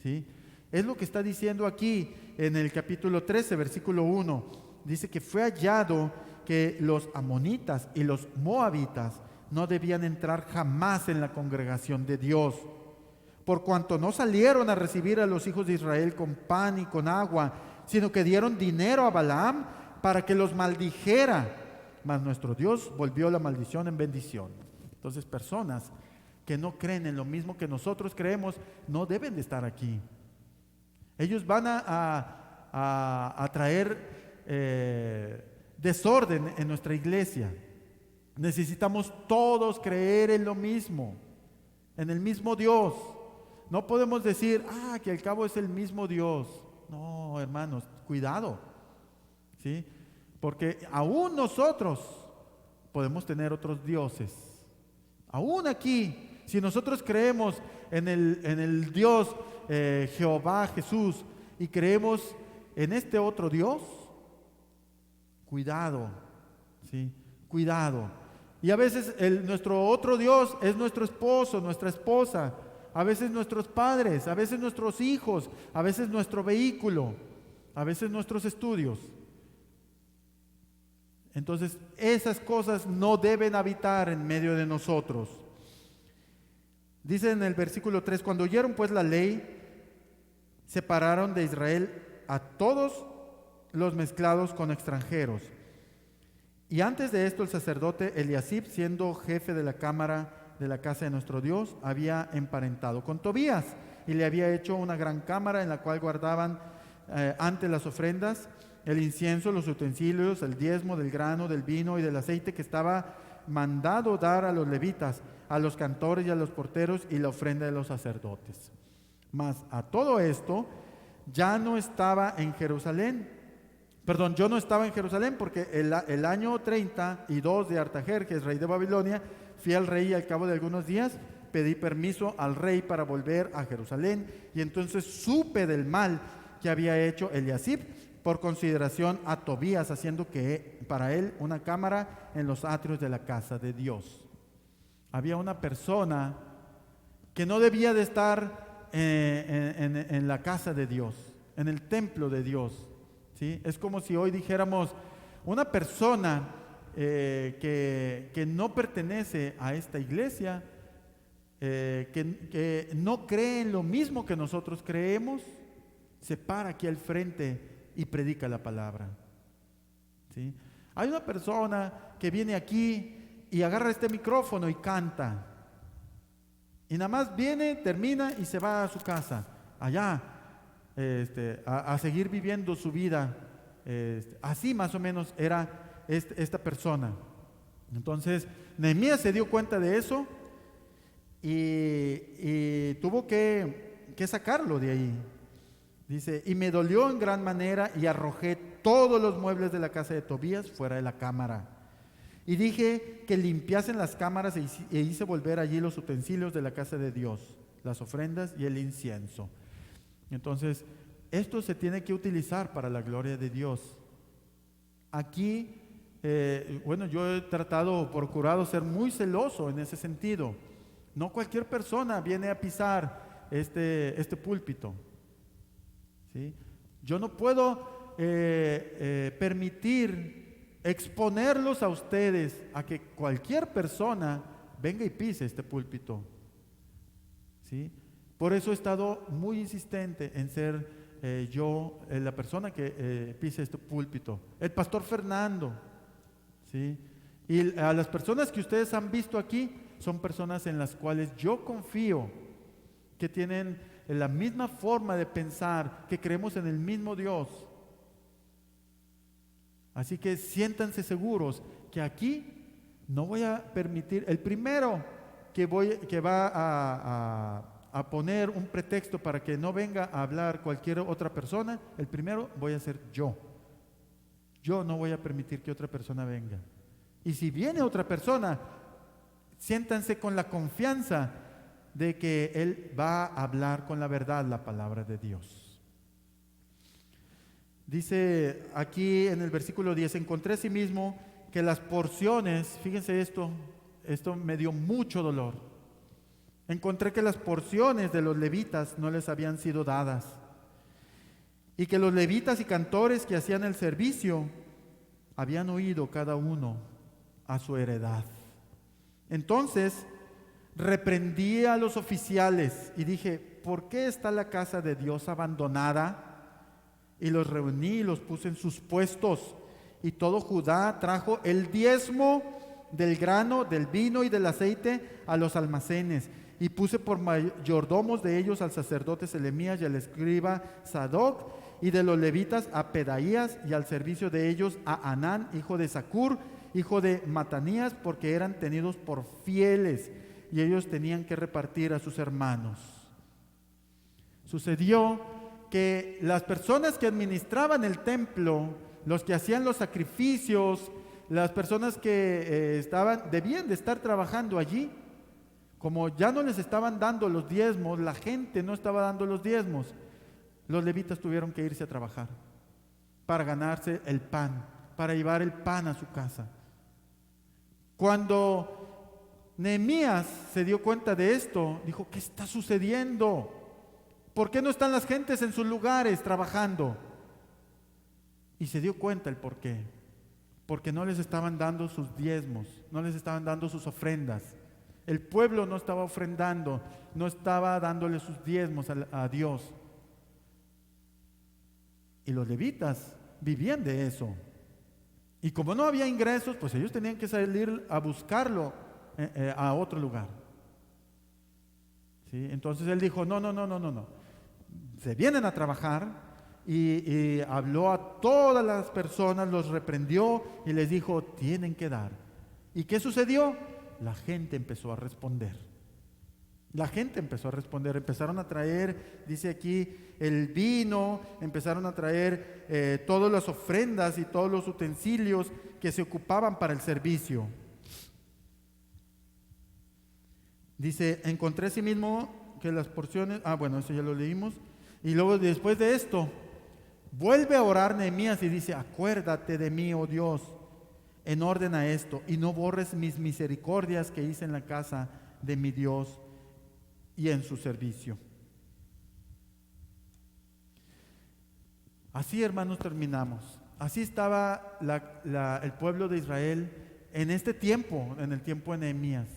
¿sí? Es lo que está diciendo aquí en el capítulo 13, versículo 1. Dice que fue hallado que los amonitas y los moabitas no debían entrar jamás en la congregación de Dios, por cuanto no salieron a recibir a los hijos de Israel con pan y con agua, sino que dieron dinero a Balaam para que los maldijera. Mas nuestro Dios volvió la maldición en bendición. Entonces, personas que no creen en lo mismo que nosotros creemos no deben de estar aquí. Ellos van a traer desorden en nuestra iglesia. Necesitamos todos creer en lo mismo, en el mismo Dios. No podemos decir, que al cabo es el mismo Dios. No, hermanos, cuidado, ¿sí? Porque aún nosotros podemos tener otros dioses. Aún aquí, si nosotros creemos en el Dios Jehová, Jesús, y creemos en este otro Dios, cuidado, ¿sí? Cuidado. Y a veces nuestro otro Dios es nuestro esposo, nuestra esposa, a veces nuestros padres, a veces nuestros hijos, a veces nuestro vehículo, a veces nuestros estudios. Entonces, esas cosas no deben habitar en medio de nosotros. Dice en el versículo 3, cuando oyeron pues la ley, separaron de Israel a todos los mezclados con extranjeros. Y antes de esto el sacerdote Eliasib, siendo jefe de la cámara de la casa de nuestro Dios, había emparentado con Tobías y le había hecho una gran cámara en la cual guardaban ante las ofrendas el incienso, los utensilios, el diezmo del grano, del vino y del aceite que estaba mandado dar a los levitas, a los cantores y a los porteros, y la ofrenda de los sacerdotes. Mas a todo esto ya no estaba en Jerusalén. Perdón, yo no estaba en Jerusalén porque el año 32 de Artajerjes, rey de Babilonia, fui al rey y al cabo de algunos días pedí permiso al rey para volver a Jerusalén, y entonces supe del mal que había hecho Eliasib por consideración a Tobías, haciendo que para él una cámara en los atrios de la casa de Dios. Había una persona que no debía de estar en la casa de Dios, en el templo de Dios, ¿sí? Es como si hoy dijéramos, una persona que no pertenece a esta iglesia, que no cree en lo mismo que nosotros creemos, se para aquí al frente y predica la palabra, ¿sí? Hay una persona que viene aquí y agarra este micrófono y canta, y nada más viene, termina y se va a su casa, allá, a seguir viviendo su vida. Así más o menos era esta persona. Entonces, Nehemías se dio cuenta de eso y tuvo que sacarlo de ahí. Dice, y me dolió en gran manera y arrojé todos los muebles de la casa de Tobías fuera de la cámara. Y dije que limpiasen las cámaras e hice volver allí los utensilios de la casa de Dios, las ofrendas y el incienso. Entonces, esto se tiene que utilizar para la gloria de Dios. Aquí, yo he procurado ser muy celoso en ese sentido. No cualquier persona viene a pisar este púlpito, ¿sí? Yo no puedo permitir exponerlos a ustedes a que cualquier persona venga y pise este púlpito. ¿Sí? Por eso he estado muy insistente en ser yo la persona que pise este púlpito. El pastor Fernando, ¿sí? Y a las personas que ustedes han visto aquí son personas en las cuales yo confío, que tienen la misma forma de pensar, que creemos en el mismo Dios. Así que siéntanse seguros que aquí no voy a permitir, el primero que va a poner un pretexto para que no venga a hablar cualquier otra persona, el primero voy a ser yo. Yo no voy a permitir que otra persona venga. Y si viene otra persona, siéntanse con la confianza de que Él va a hablar con la verdad la palabra de Dios. Dice aquí en el versículo 10, encontré asimismo que las porciones, fíjense esto me dio mucho dolor. Encontré que las porciones de los levitas no les habían sido dadas, y que los levitas y cantores que hacían el servicio habían oído cada uno a su heredad. Entonces reprendí a los oficiales y dije, ¿por qué está la casa de Dios abandonada? Y los reuní y los puse en sus puestos, y todo Judá trajo el diezmo del grano, del vino y del aceite a los almacenes, y puse por mayordomos de ellos al sacerdote Selemías y al escriba Sadoc, y de los levitas a Pedaías, y al servicio de ellos a Anán, hijo de Zacur, hijo de Matanías, porque eran tenidos por fieles, y ellos tenían que repartir a sus hermanos. Sucedió que las personas que administraban el templo, los que hacían los sacrificios, las personas que debían de estar trabajando allí, como ya no les estaban dando los diezmos, la gente no estaba dando los diezmos, los levitas tuvieron que irse a trabajar para ganarse el pan, para llevar el pan a su casa. Cuando Nehemías se dio cuenta de esto, dijo, ¿qué está sucediendo? ¿Por qué no están las gentes en sus lugares trabajando? Y se dio cuenta el por qué. Porque no les estaban dando sus diezmos, no les estaban dando sus ofrendas. El pueblo no estaba ofrendando, no estaba dándole sus diezmos a Dios. Y los levitas vivían de eso. Y como no había ingresos, pues ellos tenían que salir a buscarlo a otro lugar. ¿Sí? Entonces él dijo, no. Se vienen a trabajar, y habló a todas las personas, los reprendió y les dijo, tienen que dar. ¿Y qué sucedió? La gente empezó a responder. Empezaron a traer, dice aquí, el vino, empezaron a traer todas las ofrendas y todos los utensilios que se ocupaban para el servicio. Dice, encontré asimismo que las porciones, bueno, eso ya lo leímos. Y luego después de esto, vuelve a orar Nehemías y dice, acuérdate de mí, oh Dios, en orden a esto, y no borres mis misericordias que hice en la casa de mi Dios y en su servicio. Así, hermanos, terminamos. Así estaba el pueblo de Israel en este tiempo, en el tiempo de Nehemías.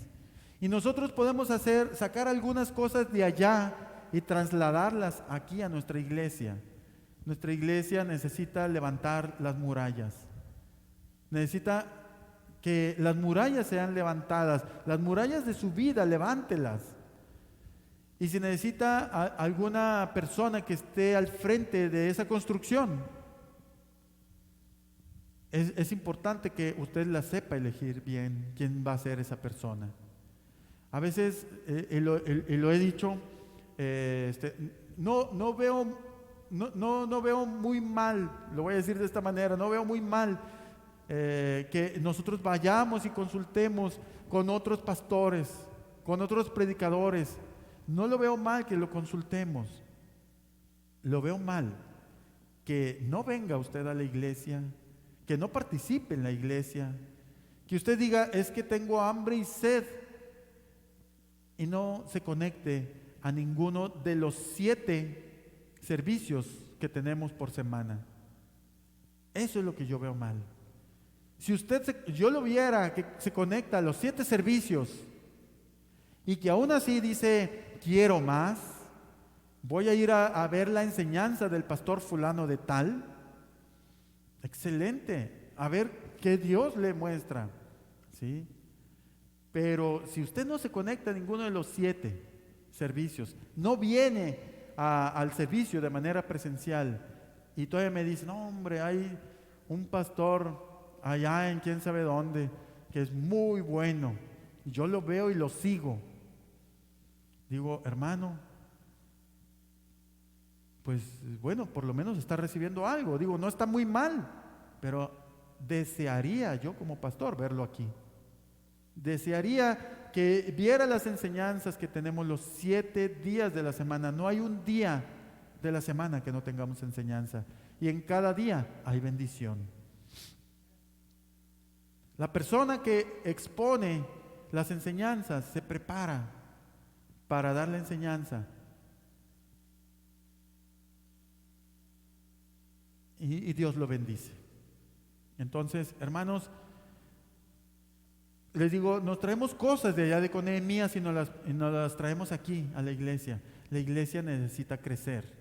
Y nosotros podemos sacar algunas cosas de allá y trasladarlas aquí a nuestra iglesia. Nuestra iglesia necesita levantar las murallas. Necesita que las murallas sean levantadas. Las murallas de su vida, levántelas. Y si necesita alguna persona que esté al frente de esa construcción, es importante que usted la sepa elegir bien quién va a ser esa persona. A veces, y lo he dicho, no veo muy mal, lo voy a decir de esta manera, no veo muy mal que nosotros vayamos y consultemos con otros pastores, con otros predicadores. No lo veo mal que lo consultemos. Lo veo mal que no venga usted a la iglesia, que no participe en la iglesia, que usted diga, es que tengo hambre y sed, y no se conecte a ninguno de los 7 servicios que tenemos por semana. Eso es lo que yo veo mal. Si yo lo viera que se conecta a los 7 servicios y que aún así dice, quiero más, voy a ir a ver la enseñanza del pastor fulano de tal, excelente, a ver qué Dios le muestra, ¿sí? Pero si usted no se conecta a ninguno de los 7 servicios, no viene al servicio de manera presencial y todavía me dice, no hombre, hay un pastor allá en quién sabe dónde que es muy bueno, y yo lo veo y lo sigo, digo, hermano, pues bueno, por lo menos está recibiendo algo, digo, no está muy mal, pero desearía yo como pastor verlo aquí. Desearía que viera las enseñanzas que tenemos los 7 días de la semana. No hay un día de la semana que no tengamos enseñanza. Y en cada día hay bendición. La persona que expone las enseñanzas se prepara para dar la enseñanza. Y Dios lo bendice. Entonces, hermanos, les digo, nos traemos cosas de allá de con Nehemías y nos las traemos aquí a la iglesia. La iglesia necesita crecer.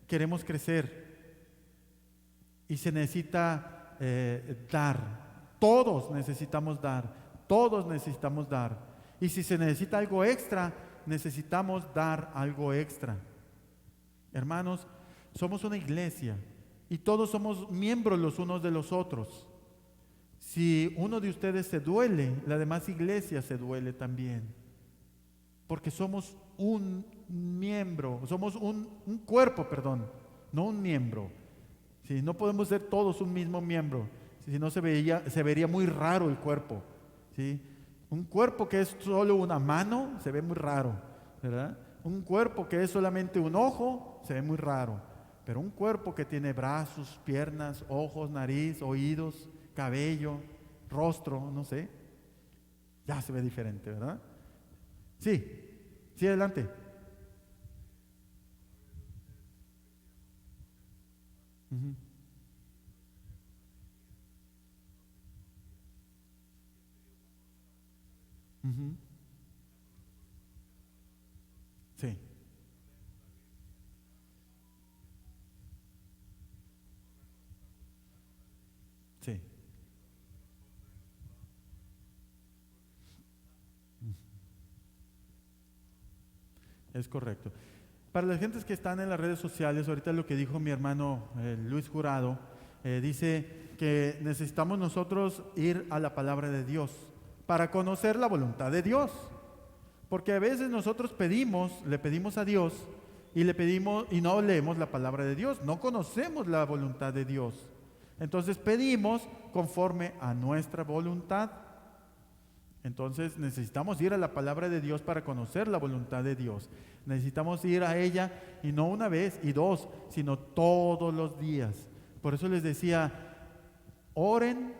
Queremos crecer. Y se necesita dar. Todos necesitamos dar. Todos necesitamos dar. Y si se necesita algo extra, necesitamos dar algo extra. Hermanos, somos una iglesia y todos somos miembros los unos de los otros. Si uno de ustedes se duele, la demás iglesia se duele también. Porque somos un miembro, somos un cuerpo, perdón, no un miembro. Si no podemos ser todos un mismo miembro, si no se vería muy raro el cuerpo, ¿sí? Un cuerpo que es solo una mano se ve muy raro, ¿verdad? Un cuerpo que es solamente un ojo se ve muy raro, pero un cuerpo que tiene brazos, piernas, ojos, nariz, oídos, cabello, rostro, no sé, ya se ve diferente, ¿verdad? Sí, adelante. Ujú, ujú. Sí, sí, es correcto. Para las gentes que están en las redes sociales, ahorita lo que dijo mi hermano Luis Jurado, dice que necesitamos nosotros ir a la palabra de Dios para conocer la voluntad de Dios. Porque a veces nosotros le pedimos a Dios y le pedimos y no leemos la palabra de Dios, no conocemos la voluntad de Dios. Entonces pedimos conforme a nuestra voluntad. Entonces necesitamos ir a la palabra de Dios para conocer la voluntad de Dios. Necesitamos ir a ella y no una vez y dos, sino todos los días. Por eso les decía, oren,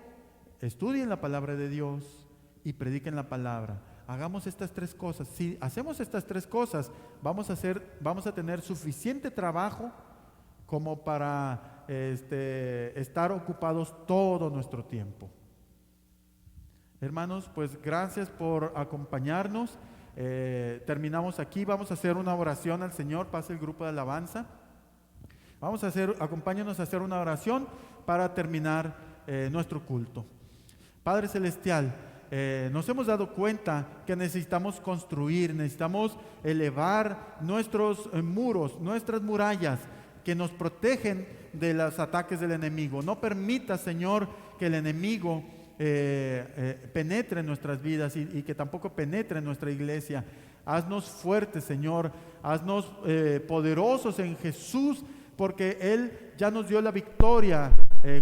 estudien la palabra de Dios y prediquen la palabra. Hagamos estas 3 cosas. Si hacemos estas 3 cosas, vamos a tener suficiente trabajo como para estar ocupados todo nuestro tiempo. Hermanos, pues gracias por acompañarnos. Terminamos aquí. Vamos a hacer una oración al Señor. Pase el grupo de alabanza. Acompáñanos a hacer una oración para terminar nuestro culto. Padre Celestial, nos hemos dado cuenta que necesitamos construir, necesitamos elevar nuestros muros, nuestras murallas que nos protegen de los ataques del enemigo. No permita, Señor, que el enemigo penetre en nuestras vidas y que tampoco penetre en nuestra iglesia. Haznos fuertes, Señor, haznos poderosos en Jesús, porque Él ya nos dio la victoria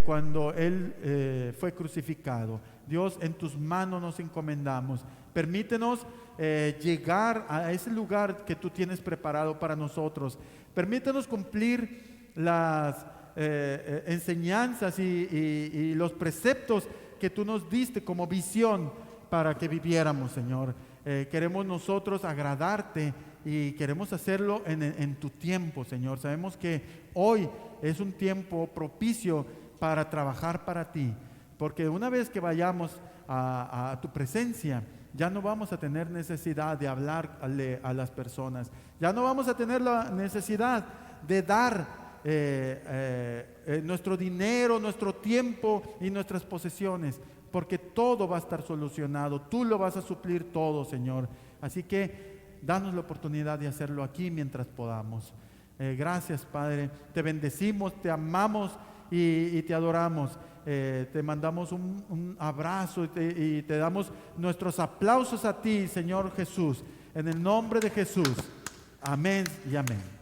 cuando Él fue crucificado. Dios, en tus manos nos encomendamos. Permítenos llegar a ese lugar que tú tienes preparado para nosotros. Permítenos cumplir las enseñanzas y los preceptos que tú nos diste como visión para que viviéramos, Señor. Queremos nosotros agradarte y queremos hacerlo en tu tiempo, Señor. Sabemos que hoy es un tiempo propicio para trabajar para ti, porque una vez que vayamos a tu presencia, ya no vamos a tener necesidad de hablarle a las personas, ya no vamos a tener la necesidad de dar nuestro dinero, nuestro tiempo y nuestras posesiones, porque todo va a estar solucionado. Tú lo vas a suplir todo, Señor. Así que danos la oportunidad de hacerlo aquí mientras podamos. Gracias, Padre. Te bendecimos, te amamos y te adoramos. Te mandamos un abrazo y te damos nuestros aplausos a ti, Señor Jesús. En el nombre de Jesús. Amén y amén.